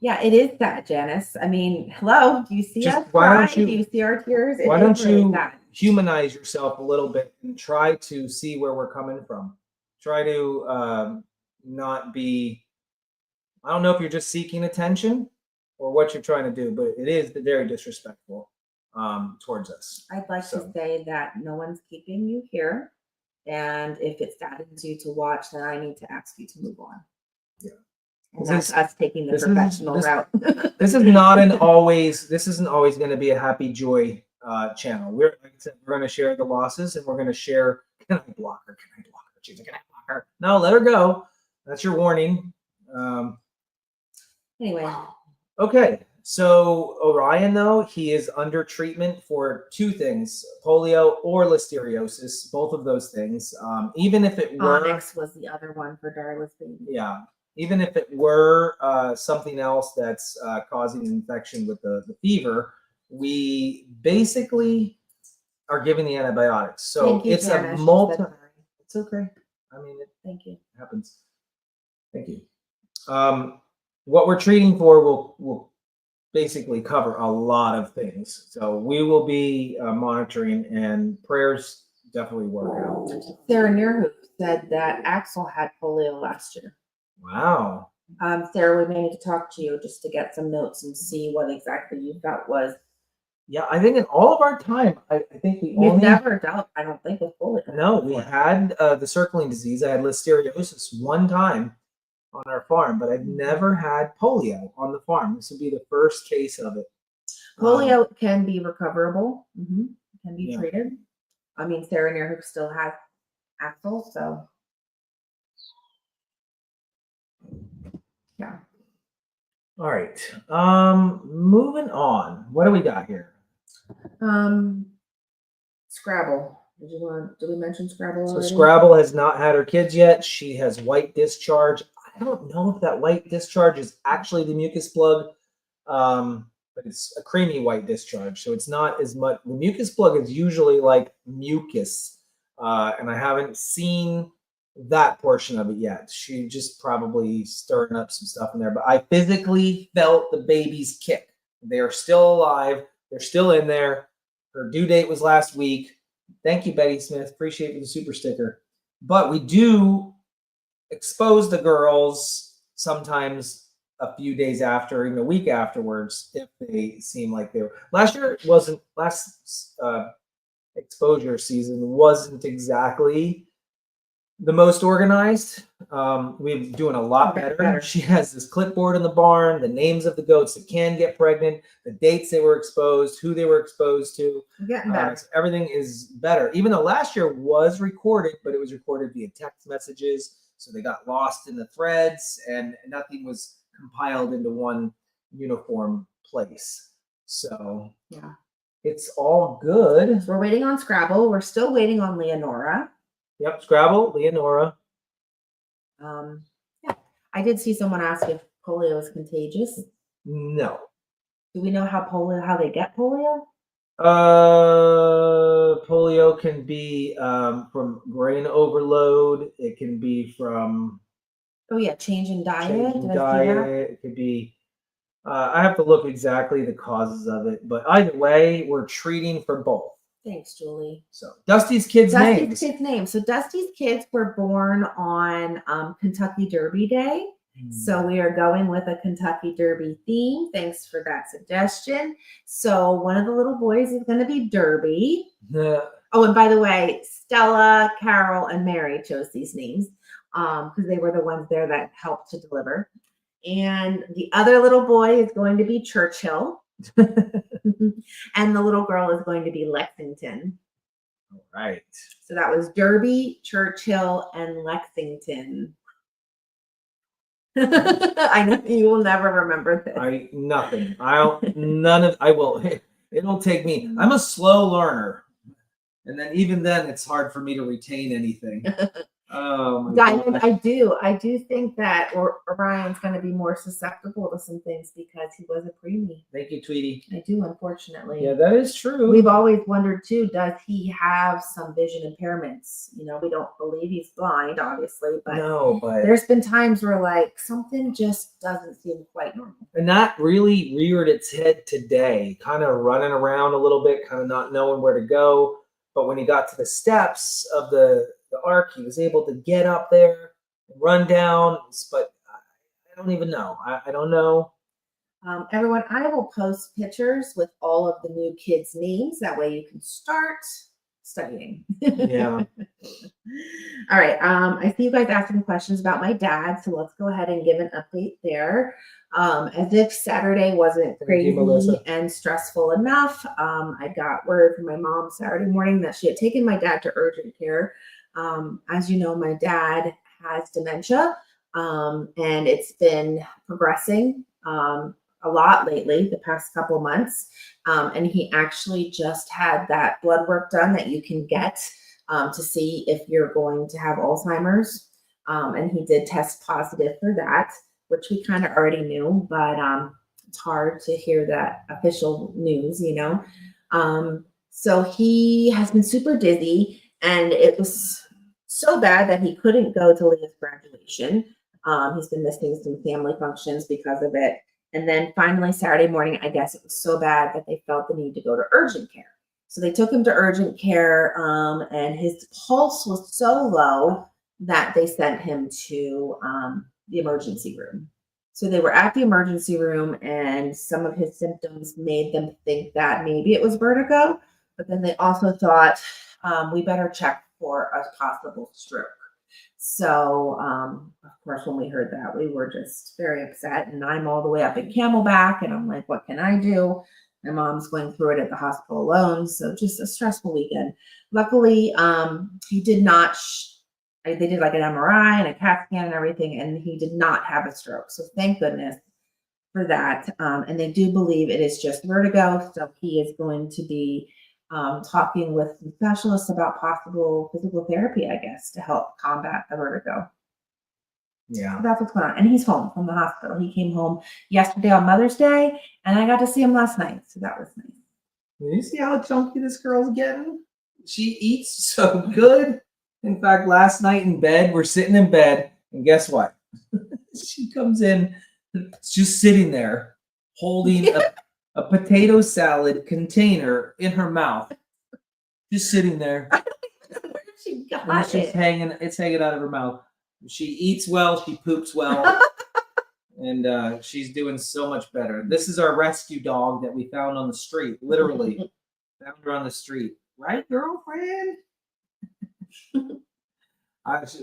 Yeah, it is that, Janice. I mean, hello. Do you see Just us why cry? don't you- Do you see our tears? Why It don't is really you that. humanize yourself a little bit and try to see where we're coming from? Try to not be, I don't know if you're just seeking attention or what you're trying to do, but it is very disrespectful towards us. I'd like So- to say that no one's keeping you here. And if it saddens you to watch, then I need to ask you to move on. Yeah. And This that's is- us taking the this is- professional this- route. This is not an always, this isn't always going to be a happy joy channel. We're, like I said, we're going to share the losses, and we're going to share, can I block her? Can I block her? She's like, can I block her? No, let her go. That's your warning. Anyway, Okay, so Orion, though, he is under treatment for two things: polio or listeriosis, both of those things. Even if it were, Onyx was the other one for Darla's baby. yeah, even if it were something else that's causing an infection with the fever, we basically are giving the antibiotics. So Thank you, it's Jana. a She said multi. sorry. It's okay. I mean, it Thank you. happens. Thank you. What we're treating for will basically cover a lot of things. So we will be monitoring, and prayers definitely work out. Sarah Nearhoop said that Axel had polio last year. Wow. Sarah, we may need to talk to you just to get some notes and see what exactly you felt was. Yeah, I think in all of our time, I think we We've only never dealt, I don't think, with polio. no, we had the circling disease. I had listeriosis one time on our farm, but I've never had polio on the farm. This would be the first case of it. Polio can be recoverable. Can be Yeah. treated. I mean, Sarah Nearhoop still has Axel, so yeah. All right. Moving on. What do we got here? Scrabble. Did we mention Scrabble So already? Scrabble has not had her kids yet. She has white discharge. I don't know if that white discharge is actually the mucus plug, but it's a creamy white discharge. So it's not as much. The mucus plug is usually like mucus, and I haven't seen that portion of it yet. She just probably stirring up some stuff in there. But I physically felt the baby's kick. They are still alive. They're still in there. Her due date was last week. Thank you, Betty Smith. Appreciate the super sticker. But we do expose the girls sometimes a few days after, even a week afterwards, if they seem like they were. Last exposure season wasn't exactly the most organized. We're doing a lot better. She has this clipboard in the barn, the names of the goats that can get pregnant, the dates they were exposed, who they were exposed to. I'm getting better. So everything is better. Even though last year was recorded, but it was recorded via text messages. So they got lost in the threads and nothing was compiled into one uniform place. So Yeah. it's all good. So we're waiting on Scrabble. We're still waiting on Leonora. Yep, Scrabble, Leonora. Yeah. I did see someone ask if polio is contagious. No. Do we know how they get polio? Polio can be from grain overload. It can be from Oh yeah, change in diet. changing Did I see that? diet. It could be. I have to look exactly the causes of it, but either way, we're treating for both. Thanks, Julie. So Dusty's kids' Dusty's names. kids' names. So Dusty's kids were born on Kentucky Derby Day. So we are going with a Kentucky Derby theme. Thanks for that suggestion. So one of the little boys is going to be Derby. Oh, and by the way, Stella, Carol, and Mary chose these names because they were the ones there that helped to deliver. And the other little boy is going to be Churchill. And the little girl is going to be Lexington. All right. So that was Derby, Churchill, and Lexington. I know you will never remember this. It'll take me. I'm a slow learner. And then even then it's hard for me to retain anything. Diamond, I do think that Orion's going to be more susceptible to some things because he was a preemie. Thank you, Tweety. I do, unfortunately. Yeah, that is true. We've always wondered too, does he have some vision impairments? You know, we don't believe he's blind, obviously, but there's been times where like something just doesn't seem quite normal. And that really reared its head today, kind of running around a little bit, kind of not knowing where to go. But when he got to the steps of the ark, he was able to get up there and run down. But I don't even know. I don't know. Everyone, I will post pictures with all of the new kids' names. That way you can start studying. Yeah. All right. I see you guys asking questions about my dad. So let's go ahead and give an update there. As if Saturday wasn't crazy and stressful enough, I got word from my mom Saturday morning that she had taken my dad to urgent care. As you know, my dad has dementia, and it's been progressing a lot lately, the past couple months. And he actually just had that blood work done that you can get to see if you're going to have Alzheimer's. And he did test positive for that, which we kind of already knew, but it's hard to hear that official news, you know. So he has been super dizzy, and it was so bad that he couldn't go to Leah's graduation. He's been missing some family functions because of it. And then finally, Saturday morning, I guess it was so bad that they felt the need to go to urgent care. So they took him to urgent care, and his pulse was so low that they sent him to the emergency room. So they were at the emergency room, and some of his symptoms made them think that maybe it was vertigo. But then they also thought, we better check for a possible stroke. So, of course, when we heard that, we were just very upset. And I'm all the way up in Camelback, and I'm like, what can I do? My mom's going through it at the hospital alone. So just a stressful weekend. Luckily, he did not, they did like an MRI and a CAT scan and everything, and he did not have a stroke. So thank goodness for that. And they do believe it is just vertigo. So he is going to be talking with some specialists about possible physical therapy, I guess, to help combat the vertigo. Yeah. So that's what's going on. And he's home from the hospital. He came home yesterday on Mother's Day, and I got to see him last night. So that was nice. You see how chunky this girl's getting? She eats so good. In fact, last night in bed, we're sitting in bed, and guess what? She comes in, just sitting there, holding a potato salad container in her mouth, just sitting there. I don't know where she got And it's just it. it's hanging out of her mouth. She eats well, she poops well, and she's doing so much better. This is our rescue dog that we found on the street, literally. Found her on the street. Right, girlfriend?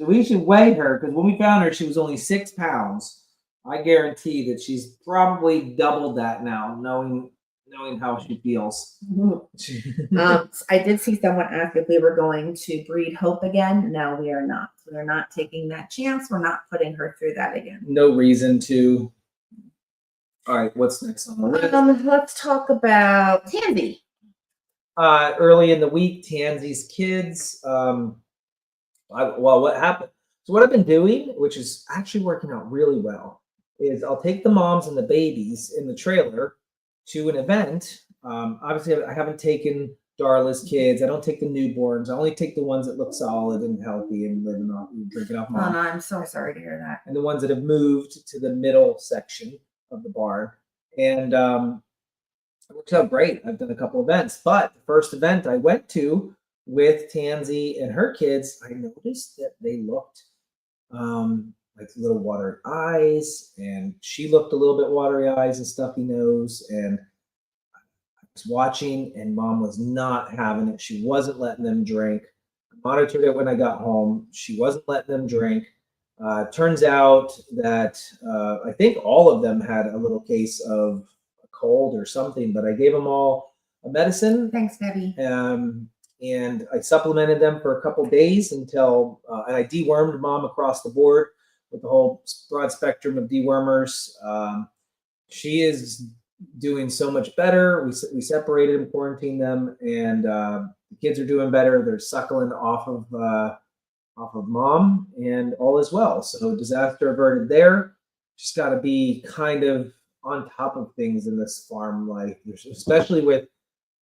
We should weigh her, because when we found her, she was only 6 pounds. I guarantee that she's probably doubled that now, knowing how she feels. I did see someone ask if we were going to breed Hope again. No, we are not. We're not taking that chance. We're not putting her through that again. No reason to. All right, what's next on the list? Let's talk about Tansy. Early in the week, Tansy's kids. What happened? So what I've been doing, which is actually working out really well, is I'll take the moms and the babies in the trailer to an event. Obviously, I haven't taken Darla's kids. I don't take the newborns. I only take the ones that look solid and healthy and living off and drinking off Oh mom. no, I'm so sorry to hear that. And the ones that have moved to the middle section of the barn. And it works out great. I've done a couple events, but the first event I went to with Tansy and her kids, I noticed that they looked like little watery eyes, and she looked a little bit watery eyes and stuffy nose. And I was watching, and mom was not having it. She wasn't letting them drink. I monitored it when I got home. She wasn't letting them drink. Turns out that I think all of them had a little case of a cold or something, but I gave them all a medicine. Thanks, Debbie. And I supplemented them for a couple days until, and I dewormed mom across the board with the whole broad spectrum of dewormers. She is doing so much better. We separated and quarantined them, and the kids are doing better. They're suckling off of mom, and all is well. So disaster averted there. Just got to be kind of on top of things in this farm life, especially with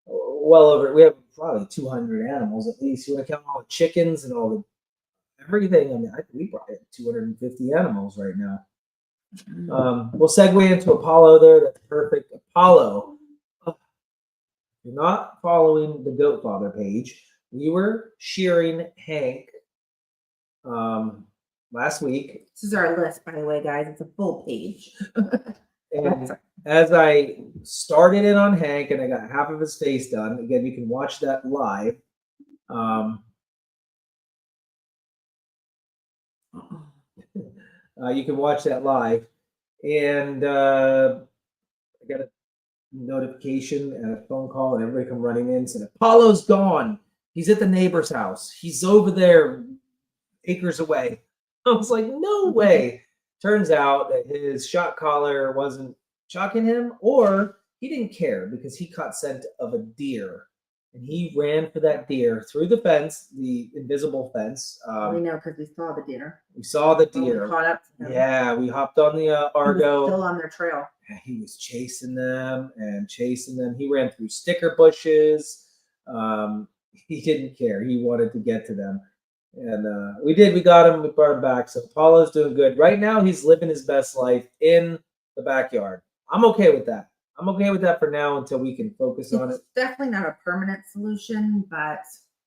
we have probably 200 animals at least. You want to count all the chickens and all the everything. I mean, I think we probably have 250 animals right now. We'll segue into Apollo there. That's perfect. Apollo. If you're not following the Goat Father page, we were shearing Hank last week. This is our list, by the way, guys. It's a full page. And as I started it on Hank and I got half of his face done, again, you can watch that live. You can watch that live. And I got a notification and a phone call, and everybody come running in and said, Apollo's gone. He's at the neighbor's house. He's over there acres away. I was like, no way. Turns out that his shock collar wasn't shocking him, or he didn't care because he caught scent of a deer and he ran for that deer through the fence, the invisible fence. We know because we saw the deer. We saw the When we deer. caught up to him. Yeah, we hopped on the He was Argo. still on their trail. And he was chasing them and chasing them. He ran through sticker bushes. He didn't care. He wanted to get to them. And we did. We got him. We brought him back. So Paulo's doing good. Right now, he's living his best life in the backyard. I'm okay with that. I'm okay with that for now until we can focus on it. It's definitely not a permanent solution, but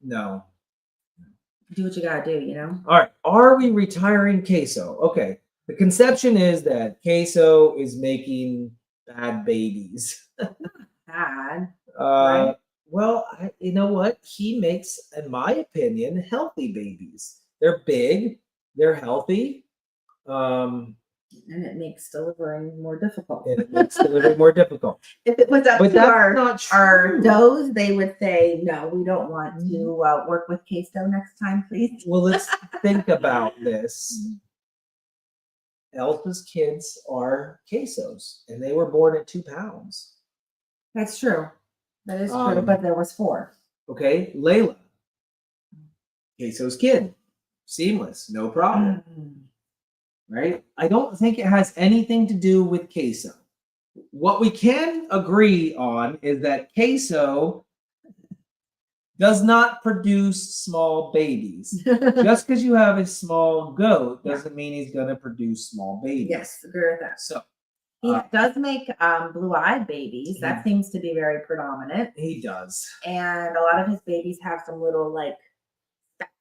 No. do what you gotta do, you know? All right. Are we retiring Queso? Okay. The conception is that Queso is making bad babies. Bad. Right. Well, you know what? He makes, in my opinion, healthy babies. They're big. They're healthy. And it makes delivering more difficult. And it makes delivery more difficult. If it was up But to that's not our true. does, they would say, no, we don't want to work with queso next time, please. Well, let's think about this. Elsa's kids are quesos, and they were born at 2 pounds. That's true. That is true, but there was 4. Okay, Layla, queso's kid, seamless, no problem. Right? I don't think it has anything to do with queso. What we can agree on is that queso does not produce small babies. Just because you have a small goat doesn't mean he's going to produce small babies. Yes, agree with that. So He does make blue-eyed babies. That seems to be very predominant. he does. And a lot of his babies have some little like specks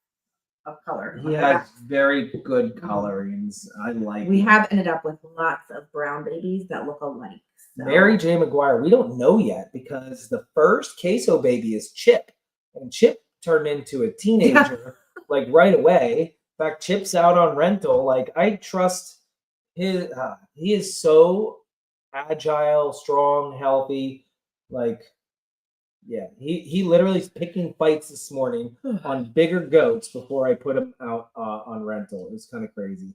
of color. He has very good colorings. I like We it. have ended up with lots of brown babies that look alike. So. Mary J. McGuire, we don't know yet because the first queso baby is Chip. And Chip turned into a teenager like right away. In fact, Chip's out on rental. Like I trust his he is so agile, strong, healthy. Like, yeah, he literally is picking fights this morning on bigger goats before I put him out on rental. It's kind of crazy.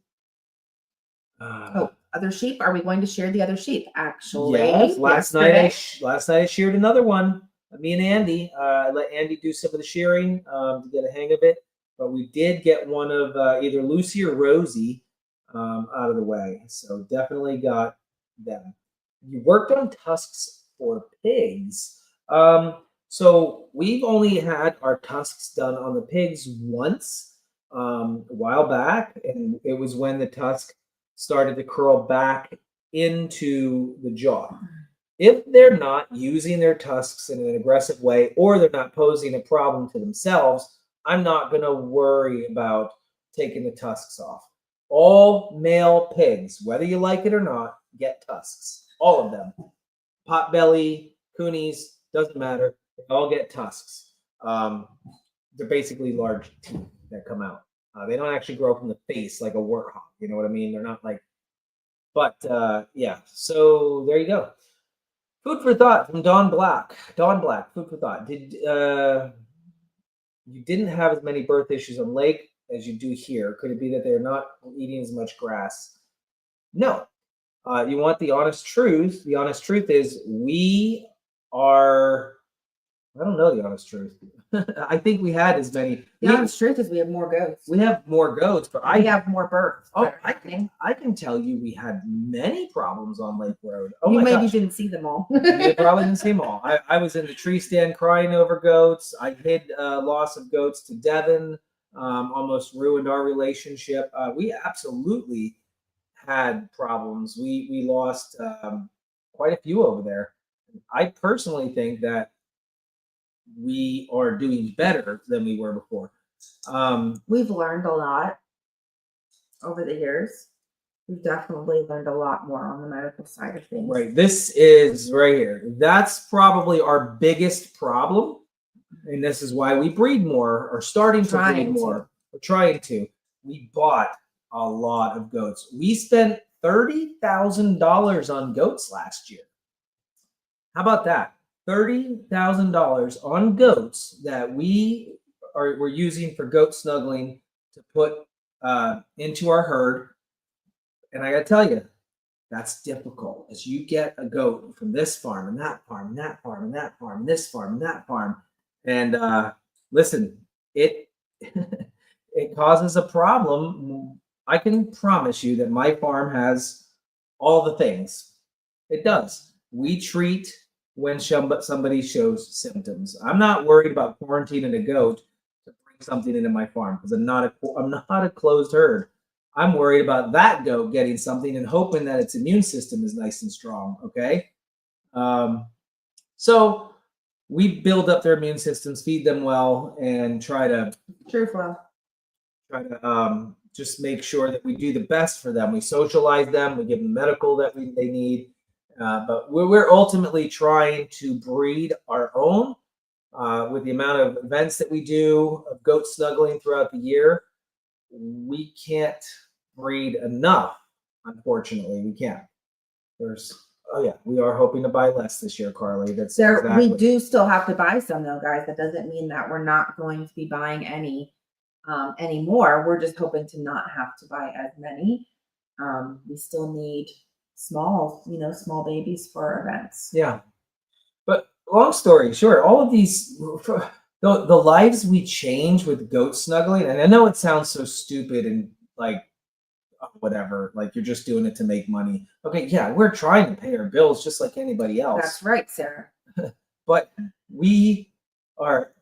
Other sheep? Are we going to share the other sheep? Actually, Yes, last night yesterday- I sheared another one. Me and Andy, I let Andy do some of the shearing to get a hang of it. But we did get one of either Lucy or Rosie out of the way. So definitely got them. You worked on tusks for pigs. So we've only had our tusks done on the pigs once a while back. And it was when the tusk started to curl back into the jaw. If they're not using their tusks in an aggressive way or they're not posing a problem to themselves, I'm not going to worry about taking the tusks off. All male pigs, whether you like it or not, get tusks. All of them. Potbelly, coonies, doesn't matter. They all get tusks. They're basically large teeth that come out. They don't actually grow from the face like a warthog. You know what I mean? They're not like, but yeah. So there you go. Food for thought from Don Black. Don Black, food for thought. You didn't have as many birth issues on lake as you do here? Could it be that they're not eating as much grass? No. You want the honest truth. The honest truth is we are. I don't know the honest truth. I think we had as many. The honest truth is we have more goats. We have more goats, but We have more births. Oh, I can tell you we had many problems on Lake Road. Oh You my maybe gosh. didn't see them all. You probably didn't see them all. I was in the tree stand crying over goats. I hid loss of goats to Devin. Almost ruined our relationship. We absolutely had problems. We lost quite a few over there. I personally think that we are doing better than we were before. We've learned a lot over the years. We've definitely learned a lot more on the medical side of things. Right. This is right here. That's probably our biggest problem. And this is why we breed more or starting to breed more. We're trying to. We bought a lot of goats. We spent $30,000 on goats last year. How about that? $30,000 on goats that we're using for goat snuggling to put into our herd. And I got to tell you, That's difficult as you get a goat from this farm and that farm and that farm and that farm and this farm and that farm. And listen, it it causes a problem. I can promise you that my farm has all the things. It does. We treat when somebody shows symptoms. I'm not worried about quarantining a goat to bring something into my farm because I'm not a closed herd. I'm worried about that goat getting something and hoping that its immune system is nice and strong. Okay. So we build up their immune systems, feed them well, and try to just make sure that we do the best for them. We socialize them, we give them medical that they need. But we're ultimately trying to breed our own with the amount of events that we do of goat snuggling throughout the year. We can't breed enough, unfortunately. We can't. We are hoping to buy less this year, Carly. That's exactly. We do still have to buy some though, guys. That doesn't mean that we're not going to be buying any anymore. We're just hoping to not have to buy as many. We still need small babies for events. Yeah. But long story short, all of these, the lives we change with goat snuggling, and I know it sounds so stupid and like, whatever, like you're just doing it to make money. Okay, yeah, we're trying to pay our bills just like anybody else. That's right, Sarah. But we are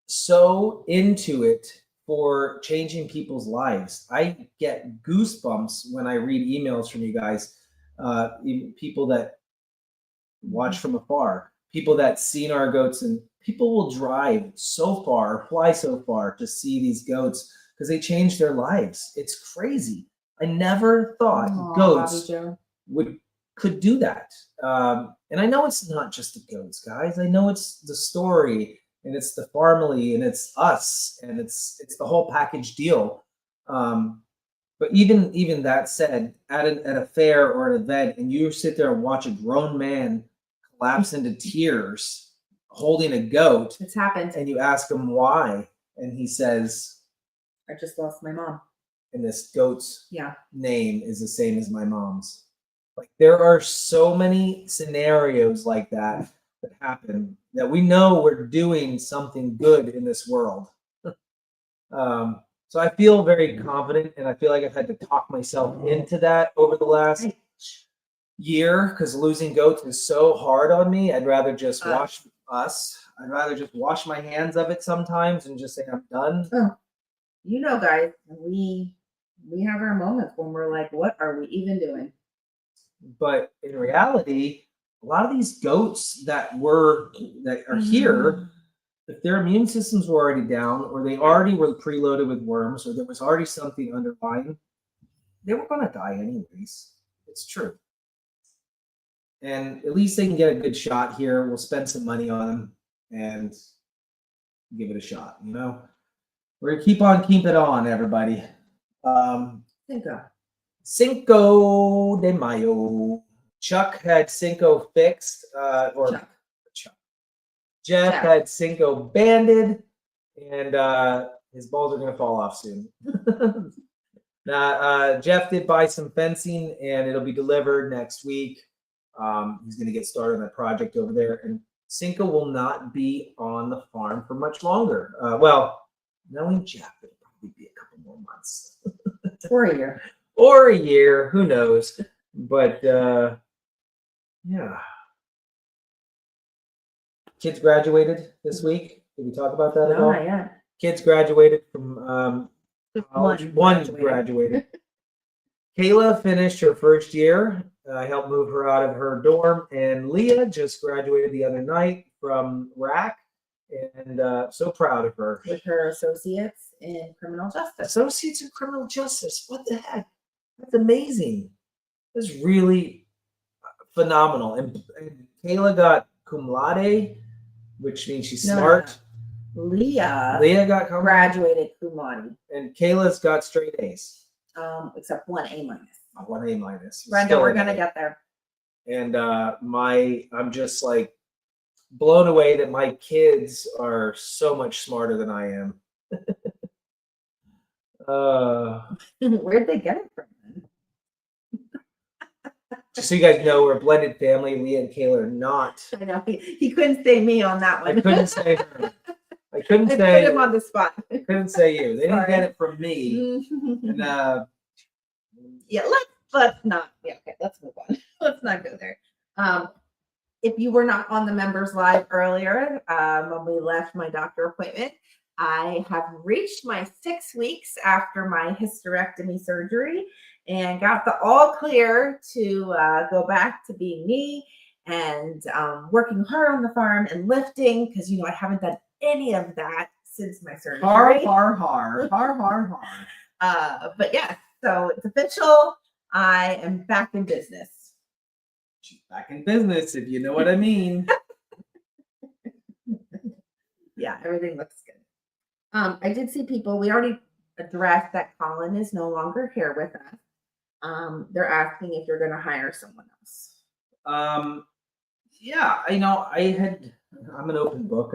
so into it for changing people's lives. I get goosebumps when I read emails from you guys, people that watch from afar, people that seen our goats, and people will drive so far, fly so far to see these goats because they changed their lives. It's crazy. I never thought goats could do that. And I know it's not just the goats, guys. I know it's the story, and it's the Farmily, and it's us, and it's the whole package deal. But even that said, at a fair or an event, and you sit there and watch a grown man collapse into tears holding a goat, It's happened. and you ask him why, and he says, I just lost my mom. and this goat's Yeah. name is the same as my mom's. Like, there are so many scenarios like that happen that we know we're doing something good in this world. So I feel very confident, and I feel like I've had to talk myself into that over the last year because losing goats is so hard on me. I'd rather just wash my hands of it sometimes and just say I'm done. Guys, we have our moments when we're like, what are we even doing? But in reality, a lot of these goats that are here, if their immune systems were already down, or they already were preloaded with worms, or there was already something underlying, they were going to die anyways. It's true. And at least they can get a good shot here. We'll spend some money on them and give it a shot. We're going to keep it on, everybody. Cinco de Mayo. Chuck had Cinco fixed, Jeff had Cinco banded, and his balls are going to fall off soon. Now, Jeff did buy some fencing, and it'll be delivered next week. He's going to get started on that project over there, and Cinco will not be on the farm for much longer. Knowing Jeff, it'll probably be a couple more months. Or a year. Or a year, who knows? But yeah. Kids graduated this week. Did we talk about that at all? Not yet. Kids graduated from college. One graduated. Kayla finished her first year. I helped move her out of her dorm, and Leah just graduated the other night from RAC, and so proud of her. With her associates in criminal justice. Associates in criminal justice. What the heck? That's amazing. That's really phenomenal. And Kayla got cum laude, which means she's smart. No. Leah got graduated cum laude. And Kayla's got straight A's. Except one A minus. One A minus. Brenda, we're gonna get there. And I'm just like blown away that my kids are so much smarter than I am. Where'd they get it from? Just so you guys know, we're a blended family. Leah and Kayla are not. I know he couldn't say me on that I one. couldn't say her. I couldn't I say. put him on the spot. Couldn't say you. They didn't Sorry. get it from me. And Yeah, let's not. Yeah, okay, let's move on. Let's not go there. If you were not on the members live earlier, when we left my doctor appointment, I have reached my 6 weeks after my hysterectomy surgery and got the all clear to go back to being me and working hard on the farm and lifting because I haven't done any of that since my surgery. har. But yeah, so it's official. I am back in business. She's back in business, if you know what I mean. Yeah, everything looks good. I did see people. We already addressed that Colin is no longer here with us. They're asking if you're going to hire someone else. Yeah, I'm an open book.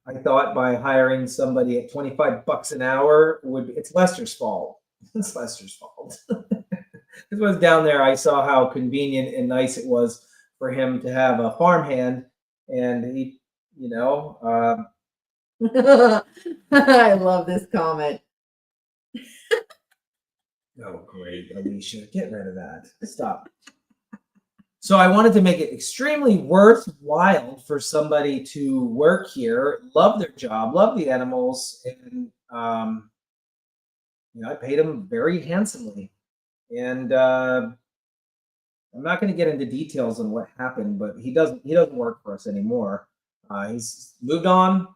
I thought by hiring somebody at $25 an hour it's Lester's fault. It's Lester's fault. Because I was down there, I saw how convenient and nice it was for him to have a farmhand, and he, I love this comment. oh great, Alicia, get rid of that. Stop. So I wanted to make it extremely worthwhile for somebody to work here, love their job, love the animals, and I paid him very handsomely. And I'm not going to get into details on what happened, but he doesn't work for us anymore. He's moved on,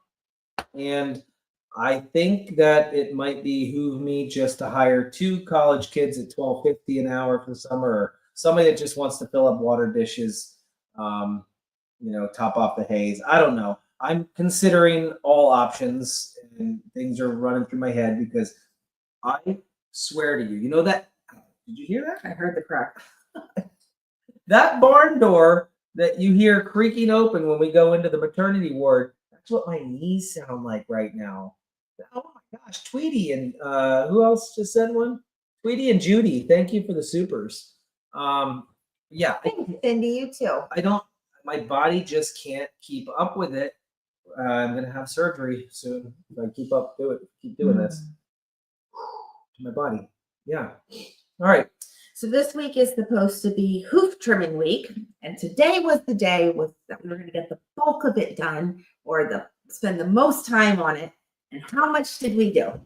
and I think that it might behoove me just to hire 2 college kids at $12.50 an hour for the summer, or somebody that just wants to fill up water dishes, top off the haze. I don't know. I'm considering all options, and things are running through my head because I swear to you, that. Did you hear that? I heard the crack. That barn door that you hear creaking open when we go into the maternity ward, that's what my knees sound like right now. Oh my gosh, Tweety and who else just said one? Tweety and Judy, thank you for the supers. Yeah. Cindy, you too. My body just can't keep up with it. I'm gonna have surgery soon if I keep doing this to my body. Yeah. All right. So this week is supposed to be hoof trimming week, and today was the day that we were going to get the bulk of it done, or spend the most time on it. And how much did we do?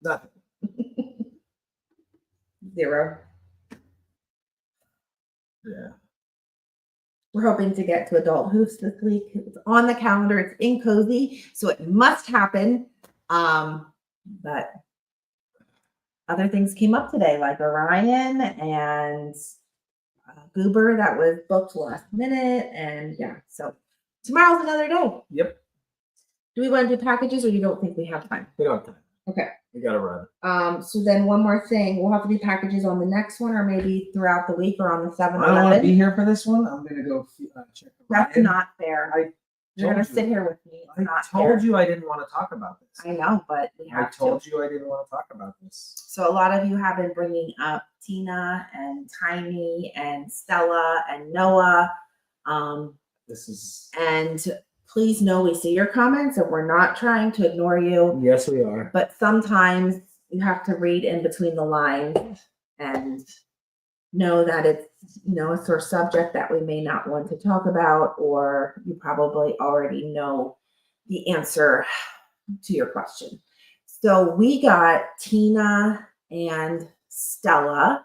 Nothing. 0. Yeah. We're hoping to get to adult hoofs this week. It's on the calendar. It's in Cozy, so it must happen. But other things came up today, like Orion and Goober that was booked last minute. And yeah, so tomorrow's another day. Yep. Do we want to do packages, or you don't think we have time? We don't have time. Okay. We gotta run. So then one more thing, we'll have to do packages on the next one, or maybe throughout the week, or on the 7-11. I don't want to be here for this one. I'm gonna go check. That's Orion. not fair. You're gonna sit here with me. It's I not told fair. you I didn't want to talk about this. I know, but we I have told to. you I didn't want to talk about this. So a lot of you have been bringing up Tina and Tiny and Stella and Noah. This is. And please know we see your comments, and we're not trying to ignore you. Yes, we are. But sometimes you have to read in between the lines and know that it's a sore subject that we may not want to talk about, or you probably already know the answer to your question. So we got Tina and Stella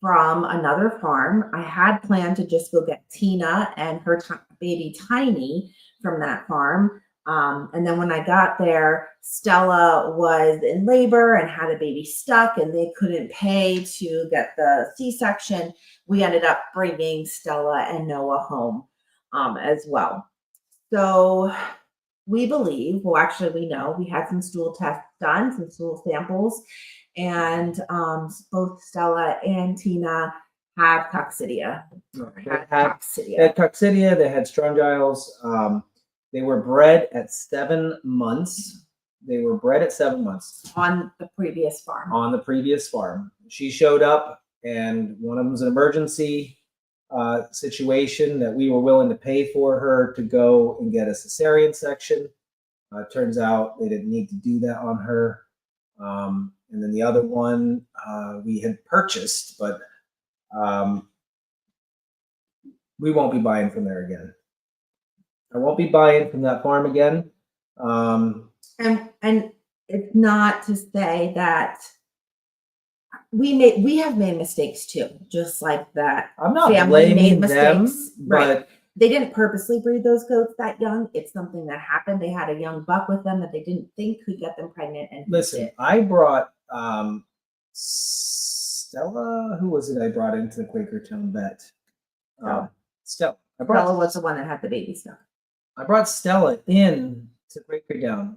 from another farm. I had planned to just go get Tina and her baby Tiny from that farm. And then when I got there, Stella was in labor and had a baby stuck, and they couldn't pay to get the C-section. We ended up bringing Stella and Noah home as well. So we believe, well, actually we know, we had some stool tests done, some stool samples, and both Stella and Tina have coccidia. They had coccidia. They had strongyles. They were bred at 7 months. They were bred at 7 months on the previous farm. on the previous farm. She showed up, and one of them was an emergency situation that we were willing to pay for her to go and get a cesarean section. Turns out they didn't need to do that on her. And then the other one we had purchased, but we won't be buying from there again. I won't be buying from that farm again. And it's not to say that we have made mistakes too, just like that. I'm not Family made blaming them, mistakes, right. but They didn't purposely breed those goats that young. It's something that happened. They had a young buck with them that they didn't think could get them pregnant. And listen, did. I brought Stella. Who was it I brought into the Quakertown vet? Stella. Bella was the one that had the baby stuff. I brought Stella in to Quakertown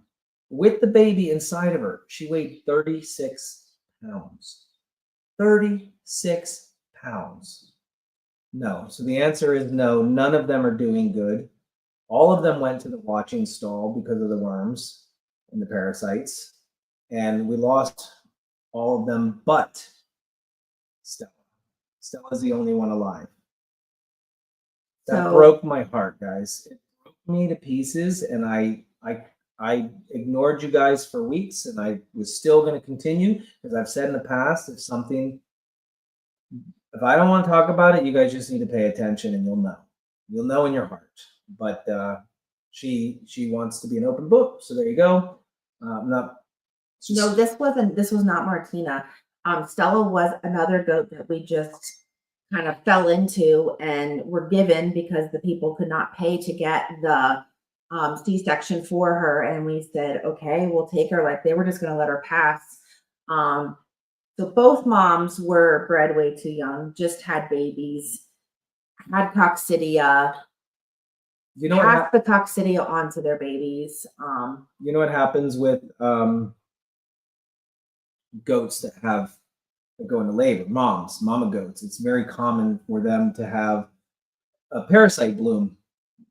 with the baby inside of her. She weighed 36 pounds. 36 pounds. No. So the answer is no. None of them are doing good. All of them went to the watching stall because of the worms and the parasites. And we lost all of them but Stella. Stella's the only one alive. That broke my heart, guys. It broke me to pieces, and I ignored you guys for weeks, and I was still going to continue because I've said in the past, if I don't want to talk about it, you guys just need to pay attention, and you'll know. You'll know in your heart. But she wants to be an open book, so there you go. No, this was not Martina. Stella was another goat that we just kind of fell into and were given because the people could not pay to get the C-section for her. And we said, okay, we'll take her. Like they were just going to let her pass. So both moms were bred way too young, just had babies, had coccidia, passed the coccidia onto their babies. You know what happens with goats that go into labor, mama goats. It's very common for them to have a parasite bloom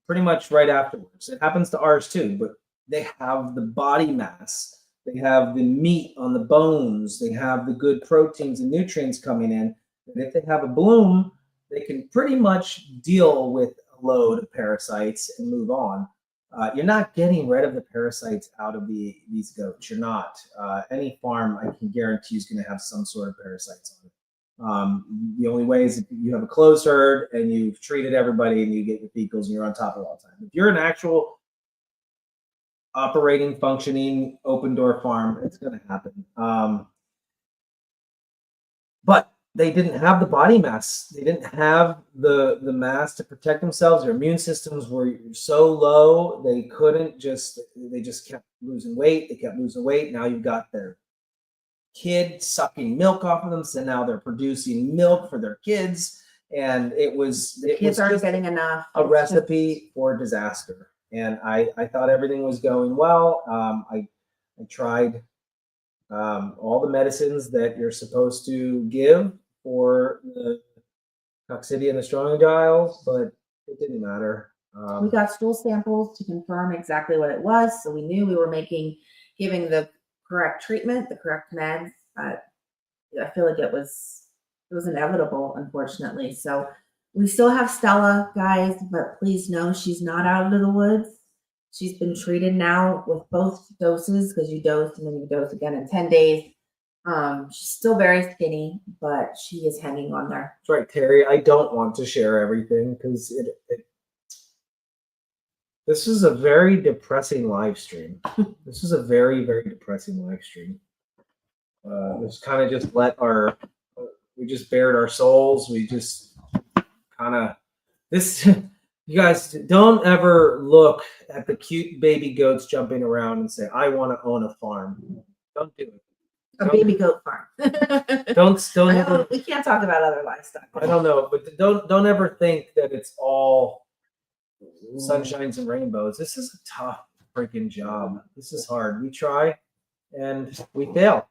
pretty much right afterwards. It happens to ours too, but they have the body mass, they have the meat on the bones, they have the good proteins and nutrients coming in. And if they have a bloom, they can pretty much deal with a load of parasites and move on. You're not getting rid of the parasites out of these goats. You're not. Any farm, I can guarantee, is going to have some sort of parasites on it. The only way is if you have a closed herd and you've treated everybody and you get your fecals and you're on top of it all the time. If you're an actual operating, functioning, open door farm, it's going to happen. But they didn't have the body mass. They didn't have the mass to protect themselves. Their immune systems were so low, they just kept losing weight. They kept losing weight. Now you've got their kid sucking milk off of them. So now they're producing milk for their kids. And Kids aren't getting enough. A recipe for disaster. And I thought everything was going well. I tried all the medicines that you're supposed to give for the coccidia and the strongyles, but it didn't matter. We got stool samples to confirm exactly what it was, so we knew we were giving the correct treatment, the correct meds. I feel like it was inevitable, unfortunately. So we still have Stella, guys, but please know she's not out of the woods. She's been treated now with both doses because you dose and then you dose again in 10 days. She's still very skinny, but she is hanging on there. That's right, Terry. I don't want to share everything because this is a very depressing live stream. This is a very, very depressing live stream. Just kind of just we just bared our souls. We just kind of you guys don't ever look at the cute baby goats jumping around and say, I want to own a farm. Don't do it. Baby goat farm. Don't ever. We can't talk about other livestock. I don't know, but don't ever think that it's all sunshines and rainbows. This is a tough freaking job. This is hard. We try and we fail.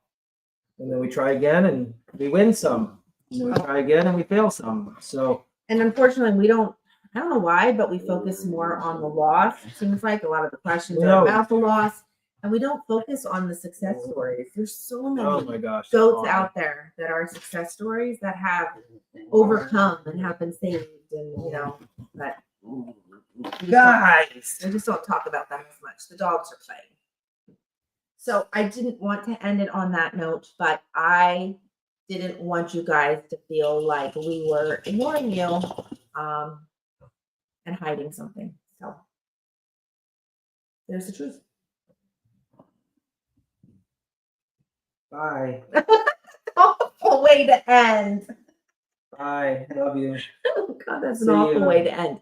And then we try again and we win some. And then we try again and we fail some. So, and unfortunately, I don't know why, but we focus more on the loss. It seems like a lot of the questions are about the loss. And we don't focus on the success stories. There's so many Oh my gosh. goats Oh, out there that are success stories that have overcome and have been saved, and but Guys. we just don't talk about them as much. The dogs are playing. So I didn't want to end it on that note, but I didn't want you guys to feel like we were ignoring you and hiding something. So there's the truth. Bye. Awful way to end. Bye. Love you. Oh God, that's See an awful ya. way to end.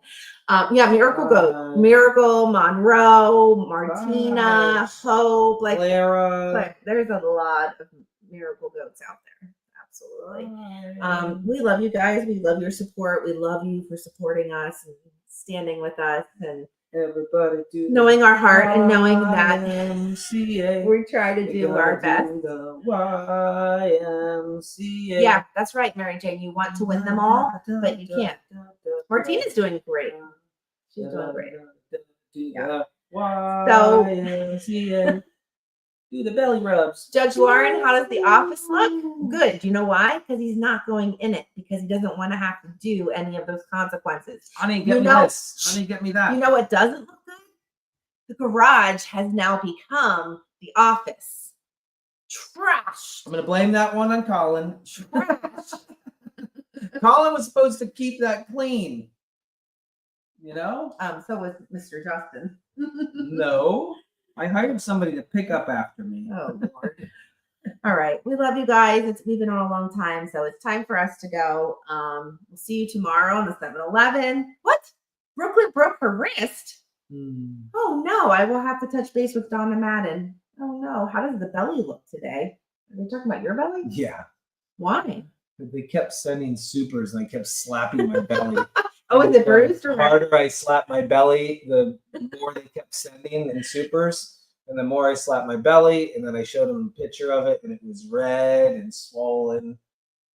Yeah, Miracle Bye. Goat, Miracle, Monroe, Martina, Bye. Hope, like Clara. there's a lot of Miracle Goats out there. Absolutely. We love you guys. We love your support. We love you for supporting us and standing with us and Everybody do knowing our heart and knowing that YMCA. we try to do our best. The YMCA. Yeah, that's right, Mary Jane. You want to win them all, but you can't. Martina's doing great. She's doing great. Yeah. So- YMCA. Do the belly rubs. Judge Lauren, how does the office look? Good. Do you know why? Because he's not going in it because he doesn't want to have to do any of those consequences. Honey, You get me know- this. Honey, get me that. You know what doesn't look good? The garage has now become the office. Trash. I'm gonna blame that one on Colin. Trash. Colin was supposed to keep that clean. You know? So was Mr. Justin. No. I hired somebody to pick up after me. Oh, Lord. All right. We love you guys. We've been on a long time, so it's time for us to go. We'll see you tomorrow on the 7-Eleven. What? Brooklyn broke her wrist? Oh, no. I will have to touch base with Donna Madden. Oh, no. How does the belly look today? Are we talking about your belly? Yeah. Why? They kept sending supers and I kept slapping my belly. Oh, is it And bruised the or harder I slapped my belly, the more they kept sending in supers. And the more I slapped my belly, and then I showed them a picture of it, and it was red and swollen.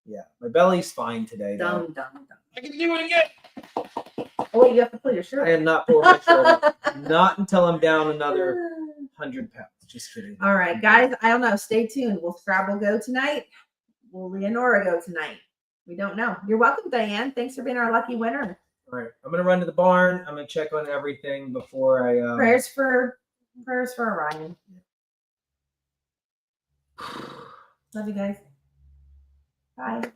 Yeah, my belly's fine today. Though. Dumb. I can do it again. Oh, wait, you have to pull your shirt. I am not pulling my shirt up. Not until I'm down another 100 pounds. Just kidding. All right, guys. I don't know. Stay tuned. Will Scrabble go tonight? Will Leonora go tonight? We don't know. You're welcome, Diane. Thanks for being our lucky winner. All right, I'm gonna run to the barn. I'm gonna check on everything before I. Prayers for Orion. Love you guys. Bye.